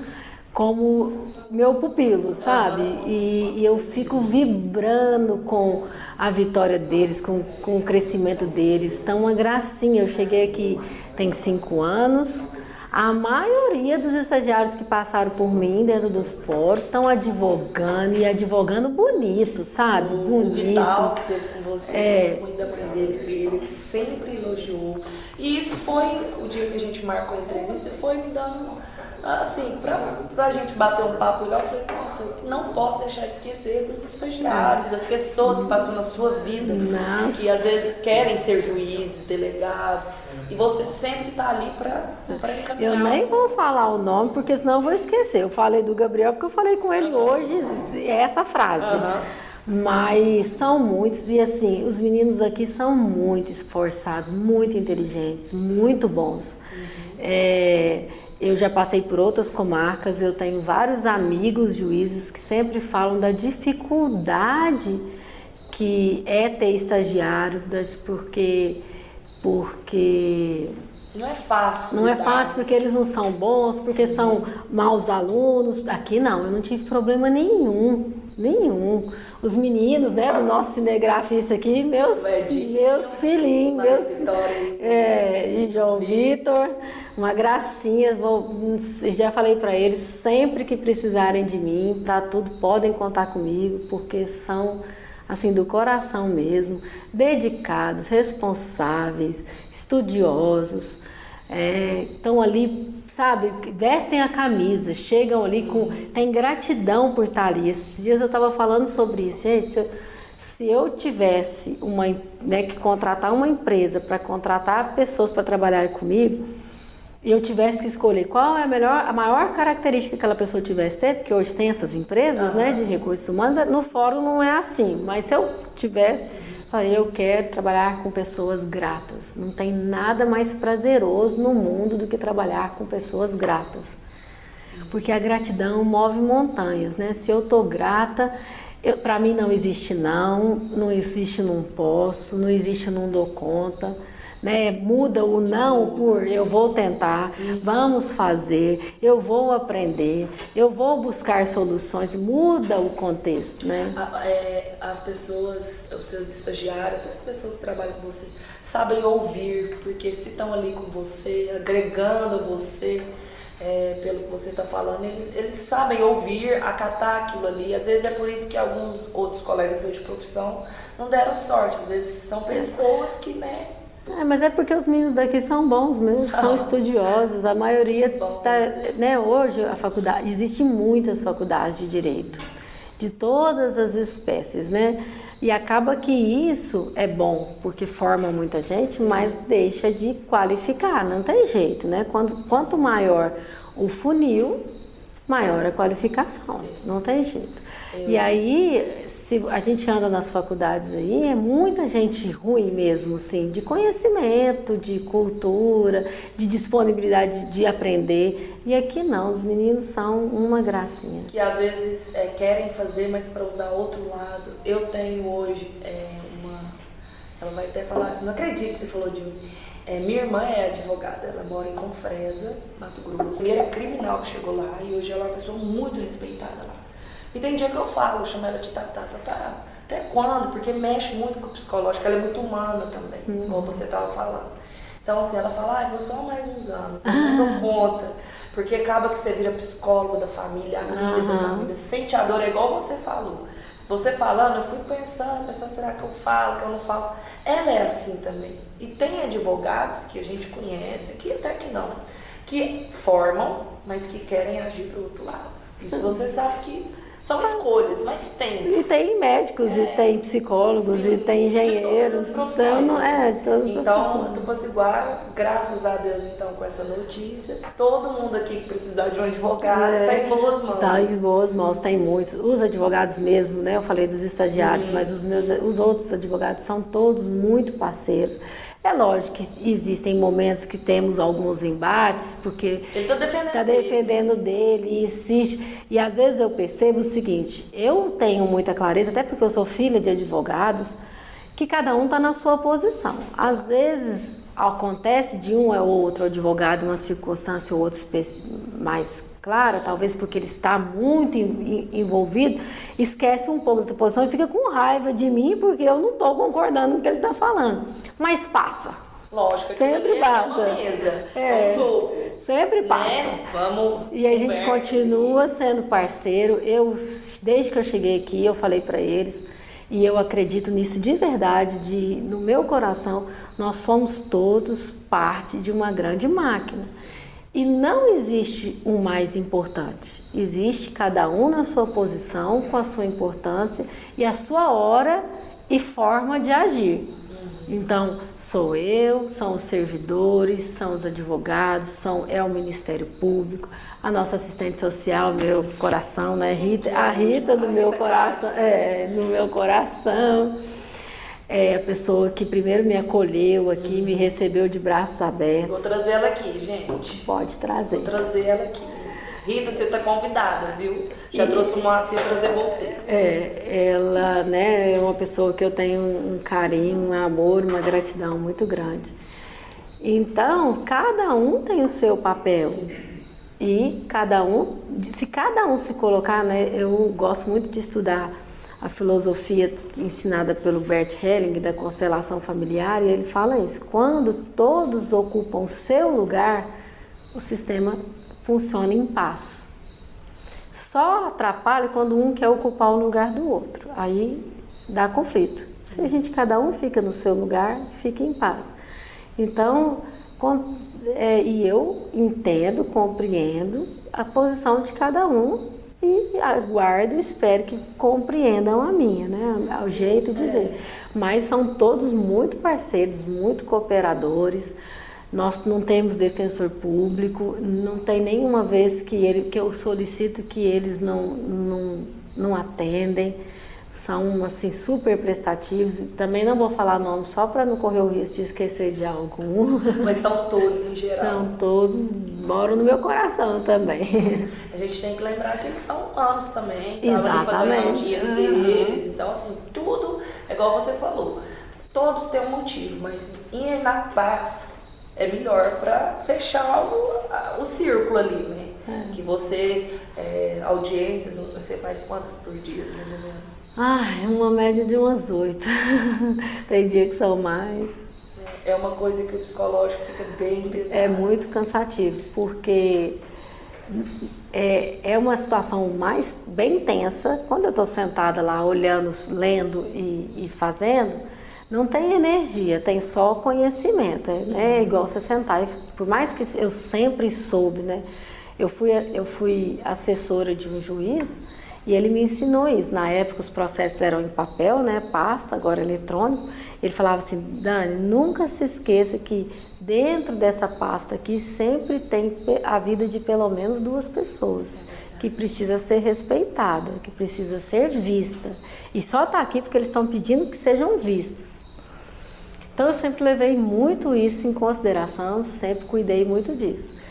como meu pupilo, sabe? E eu fico vibrando com a vitória deles, com o crescimento deles. Então, uma gracinha. Eu cheguei aqui tem 5 anos. A maioria dos estagiários que passaram por mim dentro do fórum estão advogando e advogando bonito, sabe? Bonito. O Vital que teve com você, muito da aprender dele, sempre elogiou. E isso foi, o dia que a gente marcou a entrevista, foi me dando, assim, pra gente bater um papo legal. Eu falei, nossa, não posso deixar de esquecer dos estagiários, das pessoas que passam na sua vida, que às vezes querem ser juízes, delegados. E você sempre está ali para encaminhar. Eu nem vou falar o nome, porque senão eu vou esquecer. Eu falei do Gabriel porque eu falei com ele hoje essa frase. Mas são muitos, e assim, os meninos aqui são muito esforçados, muito inteligentes, muito bons. Eu já passei por outras comarcas, eu tenho vários amigos juízes que sempre falam da dificuldade que é ter estagiário, porque não é fácil. Não é fácil porque eles não são bons, porque são maus alunos. Aqui não, eu não tive problema nenhum. Os meninos, né, do nosso cinegrafista aqui, meus filhinhos, e João Vitor, uma gracinha. Já falei para eles, sempre que precisarem de mim, para tudo, podem contar comigo, porque são assim, do coração mesmo, dedicados, responsáveis, estudiosos, estão ali, sabe, vestem a camisa, chegam ali tem gratidão por estar ali. Esses dias eu estava falando sobre isso, gente, se eu tivesse que contratar uma empresa para contratar pessoas para trabalhar comigo, e eu tivesse que escolher qual é a maior característica que aquela pessoa tivesse ter, porque hoje tem essas empresas, né, de recursos humanos, no fórum não é assim, mas se eu tivesse, eu quero trabalhar com pessoas gratas. Não tem nada mais prazeroso no mundo do que trabalhar com pessoas gratas. Porque a gratidão move montanhas, né? Se eu tô grata, para mim não existe não existe não posso, não existe não dou conta. né? Muda o não por eu vou tentar, vamos fazer, eu vou aprender, eu vou buscar soluções, muda o contexto, né? As pessoas, os seus estagiários, até as pessoas que trabalham com você, sabem ouvir, porque se estão ali com você, agregando você, pelo que você está falando, eles sabem ouvir, acatar aquilo ali. Às vezes é por isso que alguns outros colegas seus de profissão não deram sorte. Às vezes são pessoas que, né? Mas é porque os meninos daqui são bons mesmo, são estudiosos. A maioria tá, né? Hoje a faculdade, existem muitas faculdades de direito, de todas as espécies, né? E acaba que isso é bom, porque forma muita gente, mas deixa de qualificar, não tem jeito, né? Quanto maior o funil, maior a qualificação, não tem jeito. E aí, se a gente anda nas faculdades aí, é muita gente ruim mesmo, assim, de conhecimento, de cultura, de disponibilidade de aprender. E aqui não, os meninos são uma gracinha. Que às vezes querem fazer, mas para usar outro lado. Eu tenho hoje ela vai até falar assim, não acredito que você falou de mim. Minha irmã é advogada, ela mora em Confresa, Mato Grosso. Primeira criminal que chegou lá e hoje ela é uma pessoa muito respeitada lá. E tem dia que eu falo, eu chamo ela de Tatá, até quando? Porque mexe muito com o psicológico, ela é muito humana também, como você estava falando. Então assim, ela fala, vou só mais uns anos, não dou conta. Porque acaba que você vira psicólogo da família, amiga da família, sente a dor, é igual você falou. Você falando, eu fui pensando, será que eu falo, que eu não falo? Ela é assim também. E tem advogados que a gente conhece, aqui até que não, que formam, mas que querem agir para o outro lado. Isso você sabe que são escolhas, mas tem. E tem médicos, e tem psicólogos, sim, e tem engenheiros. De todas as profissões. Então, Tupaciguara, graças a Deus, então, com essa notícia, todo mundo aqui que precisar de um advogado está em boas mãos. Está em boas mãos, tem muitos. Os advogados mesmo, né? Eu falei dos estagiários, mas os outros advogados são todos muito parceiros. É lógico que existem momentos que temos alguns embates, porque ele está defendendo dele e insiste. E às vezes eu percebo o seguinte, eu tenho muita clareza, até porque eu sou filha de advogados, que cada um está na sua posição. Às vezes acontece de um ou outro advogado, uma circunstância ou outra mais clara, talvez porque ele está muito envolvido, esquece um pouco dessa posição e fica com raiva de mim porque eu não estou concordando com o que ele está falando. Mas passa. Lógico, sempre passa. É uma mesa, é um jogo. Sempre passa. Né? Vamos. E a gente continua sendo parceiro. Desde que eu cheguei aqui, eu falei para eles, e eu acredito nisso de verdade, no meu coração, nós somos todos parte de uma grande máquina. E não existe um mais importante. Existe cada um na sua posição, com a sua importância e a sua hora e forma de agir. Então, sou eu, são os servidores, são os advogados, é o Ministério Público, a nossa assistente social, meu coração, né, a Rita do meu coração, no meu coração. É a pessoa que primeiro me acolheu aqui, me recebeu de braços abertos. Vou trazer ela aqui, gente. Pode trazer. Vou trazer ela aqui. Rita, você está convidada, viu? Já trouxe uma assim para trazer você. Ela, né, é uma pessoa que eu tenho um carinho, um amor, uma gratidão muito grande. Então, cada um tem o seu papel. Sim. E se cada um se colocar, né, eu gosto muito de estudar a filosofia ensinada pelo Bert Helling, da constelação familiar, e ele fala isso, quando todos ocupam o seu lugar, o sistema funciona em paz. Só atrapalha quando um quer ocupar o lugar do outro, aí dá conflito. Se cada um fica no seu lugar, fica em paz. Então, e eu entendo, compreendo a posição de cada um, e aguardo e espero que compreendam a minha, né? O jeito de ver. Mas são todos muito parceiros, muito cooperadores. Nós não temos defensor público, não tem nenhuma vez que eu solicito que eles não atendem. São, assim, super prestativos. Também não vou falar nome só para não correr o risco de esquecer de algum. Mas são todos em geral. São todos, moram no meu coração também. A gente tem que lembrar que eles são humanos também. Exatamente. Para ganhar o dinheiro deles. Então, assim, tudo é igual você falou. todos têm um motivo, mas ir na paz é melhor para fechar o círculo ali, né? Que você, audiências, você faz quantas por dia, mais ou menos? Uma média de umas 8. Tem dia que são mais. É uma coisa que o psicológico fica bem pesado. É muito cansativo, porque é uma situação bem tensa. Quando eu estou sentada lá, olhando, lendo e fazendo, não tem energia, tem só conhecimento. É igual você sentar, por mais que eu sempre soube, né? Eu fui assessora de um juiz e ele me ensinou isso. Na época os processos eram em papel, né? Pasta, agora eletrônico. Ele falava assim: Dani, nunca se esqueça que dentro dessa pasta aqui sempre tem a vida de pelo menos 2 pessoas, que precisa ser respeitada, que precisa ser vista. E só está aqui porque eles estão pedindo que sejam vistos. Então eu sempre levei muito isso em consideração, sempre cuidei muito disso.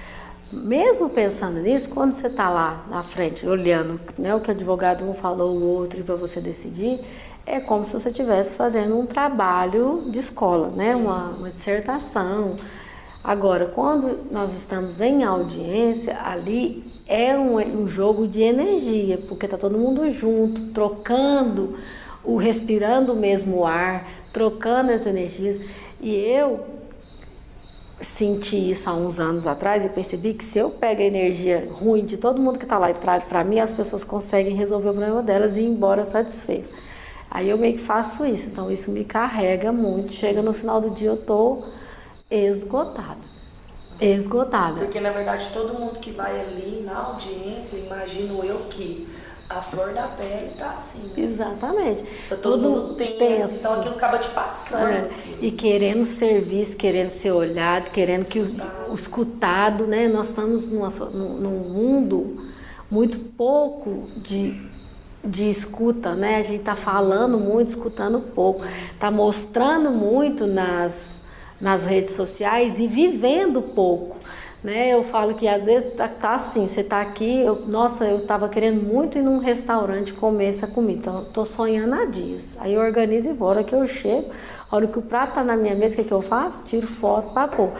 Mesmo pensando nisso, quando você está lá na frente, olhando, né, o que o advogado um falou, o outro, e para você decidir, é como se você estivesse fazendo um trabalho de escola, né, uma dissertação. Agora, quando nós estamos em audiência, ali é um jogo de energia, porque está todo mundo junto, trocando, respirando o mesmo ar, trocando as energias. E eu senti isso há uns anos atrás e percebi que se eu pego a energia ruim de todo mundo que está lá e trago para mim, as pessoas conseguem resolver o problema delas e ir embora satisfeitas. Aí eu meio que faço isso, então isso me carrega muito. Chega no final do dia eu tô esgotada. Porque na verdade todo mundo que vai ali na audiência, imagino eu que a flor da pele tá assim, né? Exatamente. Tá todo mundo tenso, então aquilo acaba te passando. E querendo ser visto, querendo ser olhado, querendo que o escutado, né? Nós estamos num mundo muito pouco de escuta, né? A gente tá falando muito, escutando pouco. Tá mostrando muito nas redes sociais e vivendo pouco. Né? Eu falo que às vezes tá assim, você tá aqui, eu tava querendo muito ir num restaurante comer essa comida, então eu tô sonhando há dias. Aí eu organizo e vou, a hora que eu chego, a hora que o prato tá na minha mesa, o que eu faço? Tiro foto para pôr.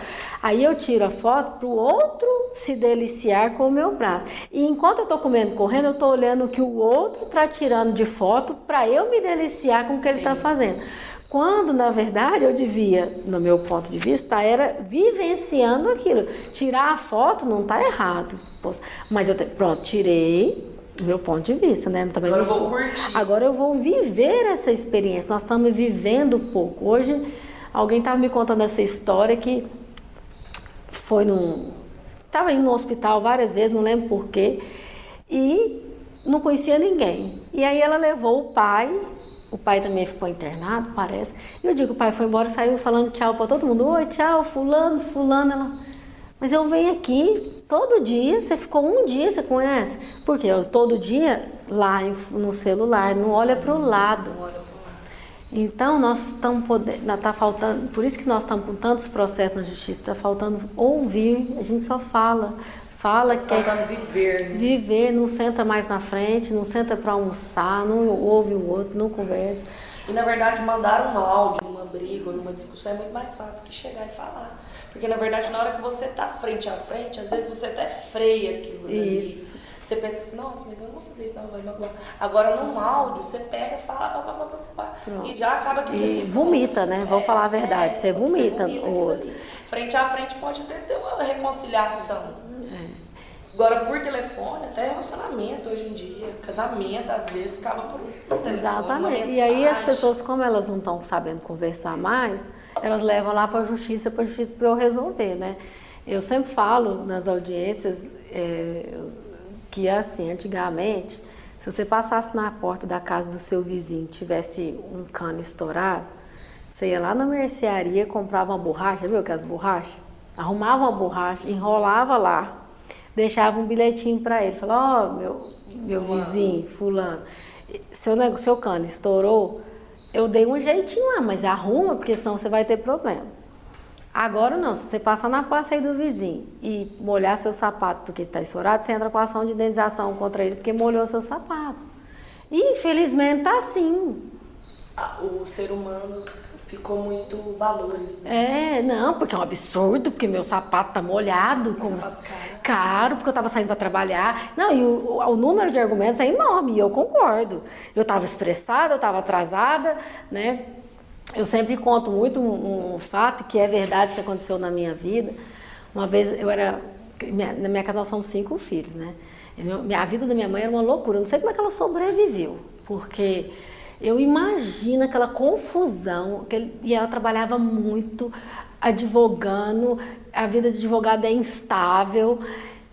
Aí eu tiro a foto pro outro se deliciar com o meu prato. E enquanto eu tô comendo, correndo, eu tô olhando o que o outro tá tirando de foto para eu me deliciar com o que ele tá fazendo. Quando, na verdade, eu devia, no meu ponto de vista, era vivenciando aquilo. Tirar a foto não está errado. Mas pronto, tirei o meu ponto de vista, né? Também agora eu vou curtir. Agora eu vou viver essa experiência. Nós estamos vivendo pouco. Hoje, alguém estava me contando essa história que estava indo no hospital várias vezes, não lembro porquê, e não conhecia ninguém. E aí ela levou o pai. O pai também ficou internado, parece. E eu digo, o pai foi embora, saiu falando tchau para todo mundo. Oi, tchau, fulano. Ela, mas eu venho aqui todo dia, você ficou um dia, você conhece? Porque eu todo dia lá no celular, não olha para o lado. Então nós estamos tá faltando, por isso que nós estamos com tantos processos na justiça, está faltando ouvir, a gente só fala que faltando viver, né? Viver, não senta mais na frente, não senta para almoçar, não ouve o outro, não conversa. E na verdade mandar um áudio, numa briga, numa discussão é muito mais fácil que chegar e falar. Porque na verdade na hora que você tá frente a frente, às vezes você até freia aquilo dali. Isso. Você pensa assim, nossa, mas eu não vou fazer isso, não, vai magoar. Agora num áudio, você pega, fala, e já acaba que... E vomita, né? Vamos falar a verdade, você vomita o outro. Frente a frente pode até ter uma reconciliação. Agora, por telefone, até relacionamento hoje em dia, casamento, às vezes, acaba por telefone. Exatamente. E aí as pessoas, como elas não estão sabendo conversar mais, elas levam lá para a justiça para eu resolver, né? Eu sempre falo nas audiências que, assim, antigamente, se você passasse na porta da casa do seu vizinho, tivesse um cano estourado, você ia lá na mercearia, comprava uma borracha, viu aquelas borrachas? Arrumava uma borracha, enrolava lá, deixava um bilhetinho para ele, falava, meu vizinho, fulano, seu cano estourou, eu dei um jeitinho lá, mas arruma, porque senão você vai ter problema. Agora não, se você passar na porta aí do vizinho e molhar seu sapato porque está estourado, você entra com ação de indenização contra ele porque molhou seu sapato. E infelizmente tá assim. O ser humano Ficou muito valores, né? Não, porque é um absurdo, porque meu sapato tá molhado, caro, porque eu tava saindo para trabalhar. Não, e o número de argumentos é enorme, e eu concordo. Eu tava estressada, eu tava atrasada, né? Eu sempre conto muito um fato que é verdade que aconteceu na minha vida. Uma vez na minha casa nós somos 5 filhos, né? A vida da minha mãe era uma loucura, eu não sei como é que ela sobreviveu, porque eu imagino aquela confusão, e ela trabalhava muito, advogando, a vida de advogado é instável,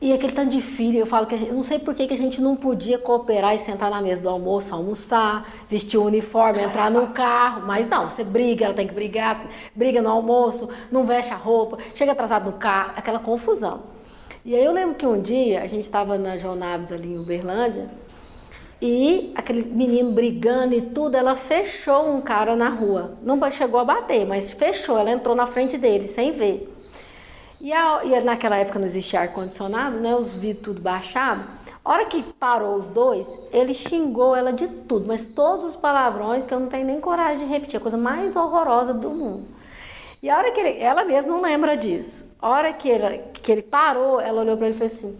e aquele tanto de filho, eu falo que eu não sei por que a gente não podia cooperar e sentar na mesa do almoço, almoçar, vestir o uniforme, entrar no carro, mas não, você briga, ela tem que brigar, briga no almoço, não veste a roupa, chega atrasado no carro, aquela confusão. E aí eu lembro que um dia a gente estava na João Naves ali em Uberlândia, e aquele menino brigando e tudo, ela fechou um cara na rua. Não chegou a bater, mas fechou, ela entrou na frente dele, sem ver. E naquela época não existia ar-condicionado, né? Os vidros tudo baixado. A hora que parou os dois, ele xingou ela de tudo, mas todos os palavrões que eu não tenho nem coragem de repetir, a coisa mais horrorosa do mundo. E a hora que ela mesma não lembra disso. A hora que ele parou, ela olhou para ele e falou assim: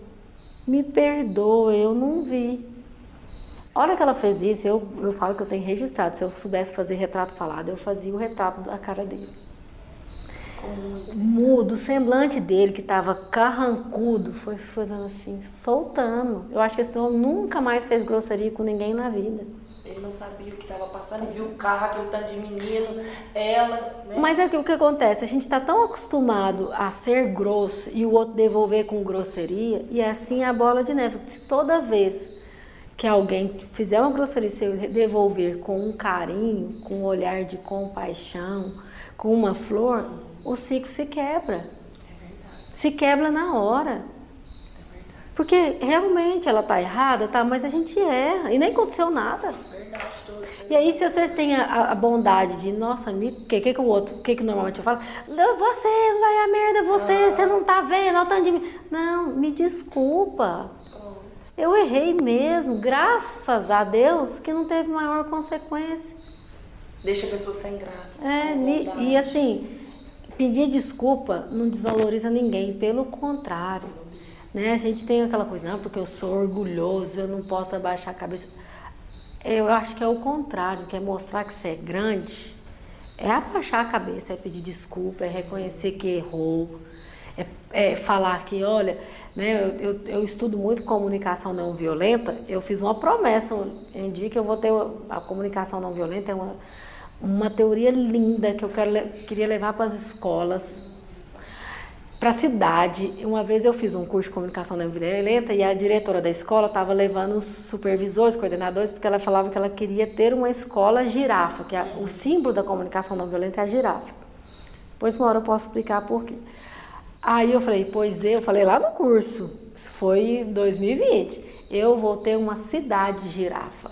me perdoa, eu não vi. A hora que ela fez isso, eu falo que eu tenho registrado. Se eu soubesse fazer retrato falado, eu fazia o retrato da cara dele. Mudo, o semblante dele, que estava carrancudo, foi fazendo assim, soltando. Eu acho que esse homem nunca mais fez grosseria com ninguém na vida. Ele não sabia o que estava passando, ele viu o carro, aquele tanto de menino, ela, né? Mas o que acontece? A gente está tão acostumado a ser grosso e o outro devolver com grosseria, e assim é a bola de neve. Se toda vez que alguém fizer uma grosseria, se devolver com um carinho, com um olhar de compaixão, com uma flor, o ciclo se quebra. É verdade. Se quebra na hora. É verdade. Porque realmente ela tá errada, tá? Mas a gente erra e nem aconteceu nada. Verdade, e aí se você tem a bondade de, nossa, que normalmente eu falo? Você vai a merda, você não tá vendo, olha o tanto de mim. Não, me desculpa. Eu errei mesmo, graças a Deus que não teve maior consequência. Deixa a pessoa sem graça. E assim, pedir desculpa não desvaloriza ninguém, pelo contrário. Né? A gente tem aquela coisa, não, porque eu sou orgulhoso, eu não posso abaixar a cabeça. Eu acho que é o contrário, que é mostrar que você é grande, é abaixar a cabeça, é pedir desculpa, é reconhecer que errou. É falar que, olha, né, eu estudo muito comunicação não violenta, eu fiz uma promessa um dia que eu vou ter a comunicação não violenta, é uma teoria linda que eu queria levar para as escolas, para a cidade. Uma vez eu fiz um curso de comunicação não violenta e a diretora da escola estava levando os supervisores, coordenadores, porque ela falava que ela queria ter uma escola girafa, que o símbolo da comunicação não violenta é a girafa. Depois uma hora eu posso explicar por quê. Aí eu falei, eu falei lá no curso, isso foi em 2020, eu vou ter uma cidade girafa.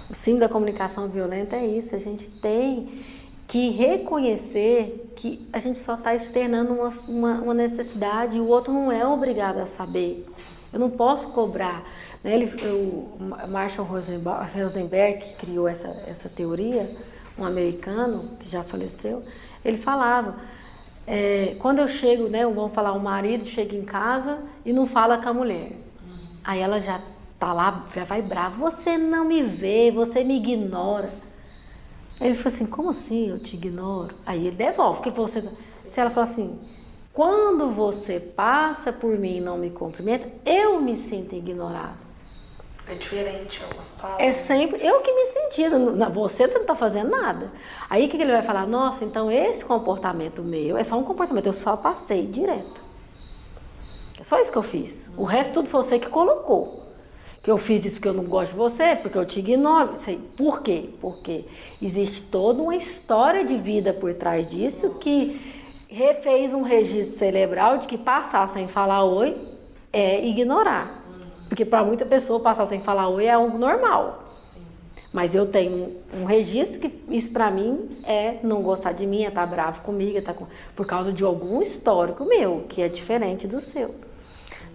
O símbolo da comunicação violenta é isso, a gente tem que reconhecer que a gente só está externando uma necessidade e o outro não é obrigado a saber. Eu não posso cobrar. Né? O Marshall Rosenberg, que criou essa teoria, um americano que já faleceu, ele falava... quando eu chego, né, vamos falar, o marido chega em casa e não fala com a mulher. Aí ela já tá lá, já vai brava. Você não me vê, você me ignora. Aí ele falou assim, como assim eu te ignoro? Aí ele devolve, que você... Se ela fala assim, quando você passa por mim e não me cumprimenta, eu me sinto ignorado. É diferente, ela fala. É sempre eu que me senti, você não está fazendo nada. Aí o que ele vai falar? Nossa, então esse comportamento meu é só um comportamento, eu só passei direto. É só isso que eu fiz. O resto tudo foi você que colocou. Que eu fiz isso porque eu não gosto de você, porque eu te ignoro. Sei. Por quê? Porque existe toda uma história de vida por trás disso que refez um registro cerebral de que passar sem falar oi é ignorar. Porque para muita pessoa passar sem falar oi é algo normal. Sim. Mas eu tenho um registro que isso para mim é não gostar de mim, é estar bravo comigo, por causa de algum histórico meu, que é diferente do seu.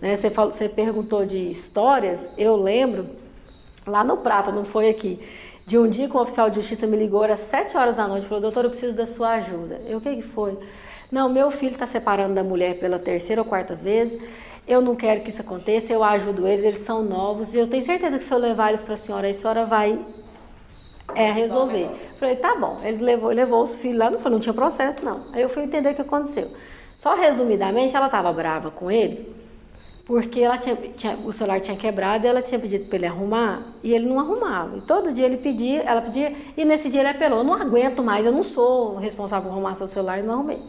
Né? Você perguntou de histórias, eu lembro, lá no Prata, não foi aqui, De um dia que um oficial de justiça me ligou, às 7 horas da noite, falou, doutor, eu preciso da sua ajuda. O que foi? Não, meu filho está separando da mulher pela 3ª ou 4ª vez, eu não quero que isso aconteça, eu ajudo eles são novos, e eu tenho certeza que se eu levar eles para a senhora vai resolver. Falei, tá bom. Eles levou os filhos lá, não tinha processo, não. Aí eu fui entender o que aconteceu. Só resumidamente, ela estava brava com ele, porque o celular tinha quebrado e ela tinha pedido para ele arrumar e ele não arrumava. E todo dia ela pedia e nesse dia ele apelou, eu não aguento mais, eu não sou responsável por arrumar seu celular e não arrumei.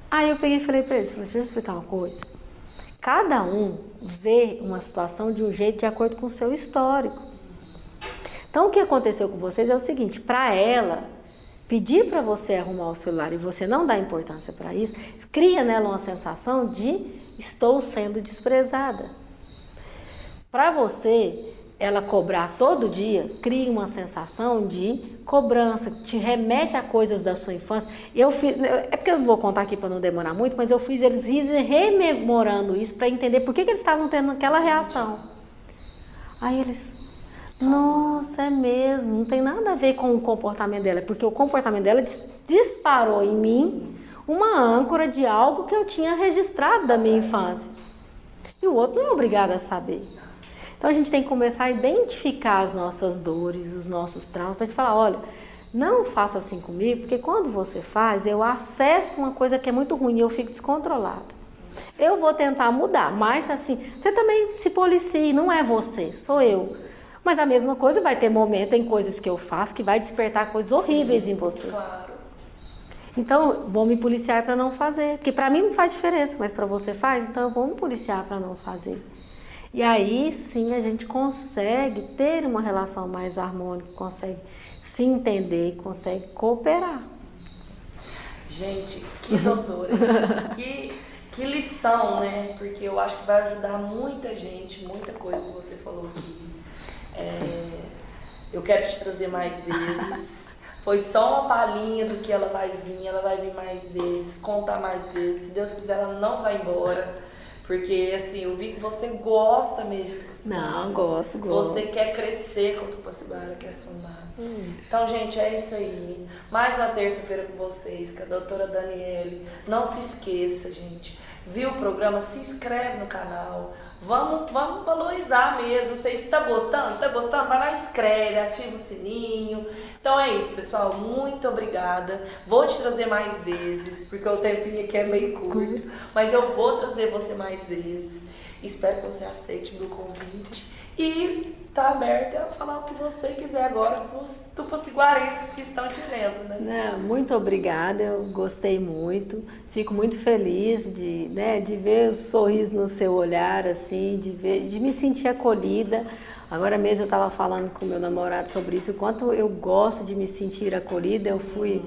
Aí eu peguei e falei para ele, deixa eu explicar uma coisa. Cada um vê uma situação de um jeito de acordo com o seu histórico. Então o que aconteceu com vocês é o seguinte, para ela pedir para você arrumar o celular e você não dar importância para isso, cria nela uma sensação de estou sendo desprezada. Para você, ela cobrar todo dia, cria uma sensação de cobrança, te remete a coisas da sua infância. É porque eu vou contar aqui para não demorar muito, mas eu fiz eles rememorando isso para entender por que eles estavam tendo aquela reação. Aí eles, nossa, é mesmo, não tem nada a ver com o comportamento dela, porque o comportamento dela disparou em mim uma âncora de algo que eu tinha registrado da minha infância. E o outro não é obrigado a saber. Então a gente tem que começar a identificar as nossas dores, os nossos traumas, para a gente falar, olha, não faça assim comigo, porque quando você faz, eu acesso uma coisa que é muito ruim e eu fico descontrolada. Eu vou tentar mudar, mas assim, você também se policie, não é você, sou eu. Mas a mesma coisa vai ter momento em coisas que eu faço que vai despertar coisas horríveis em você. Claro. Então, vou me policiar para não fazer. Porque para mim não faz diferença, mas para você faz, então eu vou me policiar para não fazer. E aí sim a gente consegue ter uma relação mais harmônica, consegue se entender, consegue cooperar. Gente, que doutora, que lição, né? Porque eu acho que vai ajudar muita gente, muita coisa que você falou aqui. Eu quero te trazer mais vezes. Foi só uma palhinha do que ela vai vir mais vezes, contar mais vezes. Se Deus quiser, ela não vai embora. Porque, assim, eu vi que você gosta mesmo de Tupacibara. Não, gosto. Você quer crescer com Tupacibara, quer somar. Então, gente, é isso aí. Mais uma terça-feira com vocês, com a doutora Daniele. Não se esqueça, gente. Viu o programa? Se inscreve no canal. Vamos valorizar mesmo. Não sei se tá gostando. Tá gostando? Vai lá, inscreve, ativa o sininho. Então é isso, pessoal. Muito obrigada. Vou te trazer mais vezes, porque o tempinho aqui é meio curto. Mas eu vou trazer você mais vezes. Espero que você aceite o meu convite. E tá aberta a falar o que você quiser agora pros tupaciguarenses que estão te vendo, né? Não, muito obrigada, eu gostei muito. Fico muito feliz de ver o sorriso no seu olhar, assim, de me sentir acolhida. Agora mesmo eu estava falando com meu namorado sobre isso, o quanto eu gosto de me sentir acolhida. Eu fui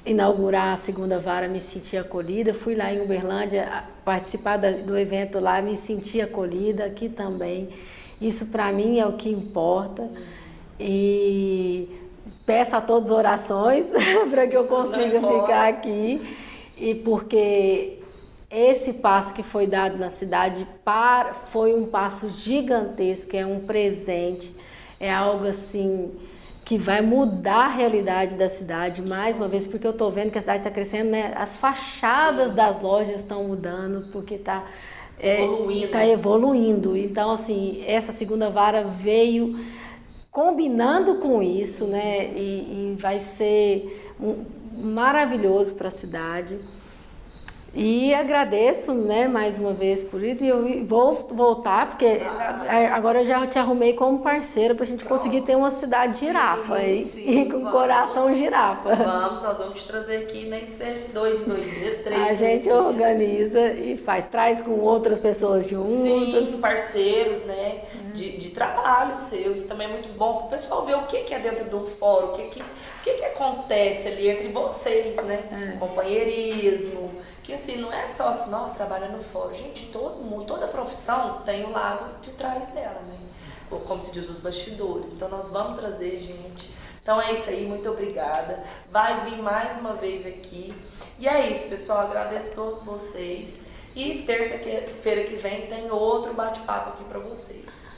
inaugurar a segunda vara, me senti acolhida. Fui lá em Uberlândia participar do evento lá, me senti acolhida, aqui também. Isso para mim é o que importa. E peço a todos orações para que eu consiga ficar aqui. E porque esse passo que foi dado na cidade foi um passo gigantesco, é um presente, é algo assim que vai mudar a realidade da cidade mais uma vez, porque eu estou vendo que a cidade está crescendo, né? As fachadas das lojas estão mudando, porque está evoluindo. Então, assim, essa segunda vara veio combinando com isso, né? E vai ser maravilhoso para a cidade. E agradeço, né, mais uma vez por isso. E eu vou voltar, porque agora eu já te arrumei como parceira para a gente conseguir ter uma cidade girafa e com coração girafa. Nós vamos te trazer aqui, nem que seja de 2 em 2 meses, 3 A gente organiza e traz com outras pessoas juntas. Sim, parceiros, né, de trabalho seu. Isso também é muito bom para o pessoal ver o que é dentro de um fórum, o que acontece ali entre vocês, né? Companheirismo. Que assim, não é só assim, nós trabalhando no fórum. Gente, todo mundo, toda profissão tem o lado de trás dela, né? Ou como se diz, os bastidores. Então nós vamos trazer, gente. Então é isso aí, muito obrigada. Vai vir mais uma vez aqui. E é isso, pessoal. Agradeço a todos vocês. E terça-feira que vem tem outro bate-papo aqui pra vocês.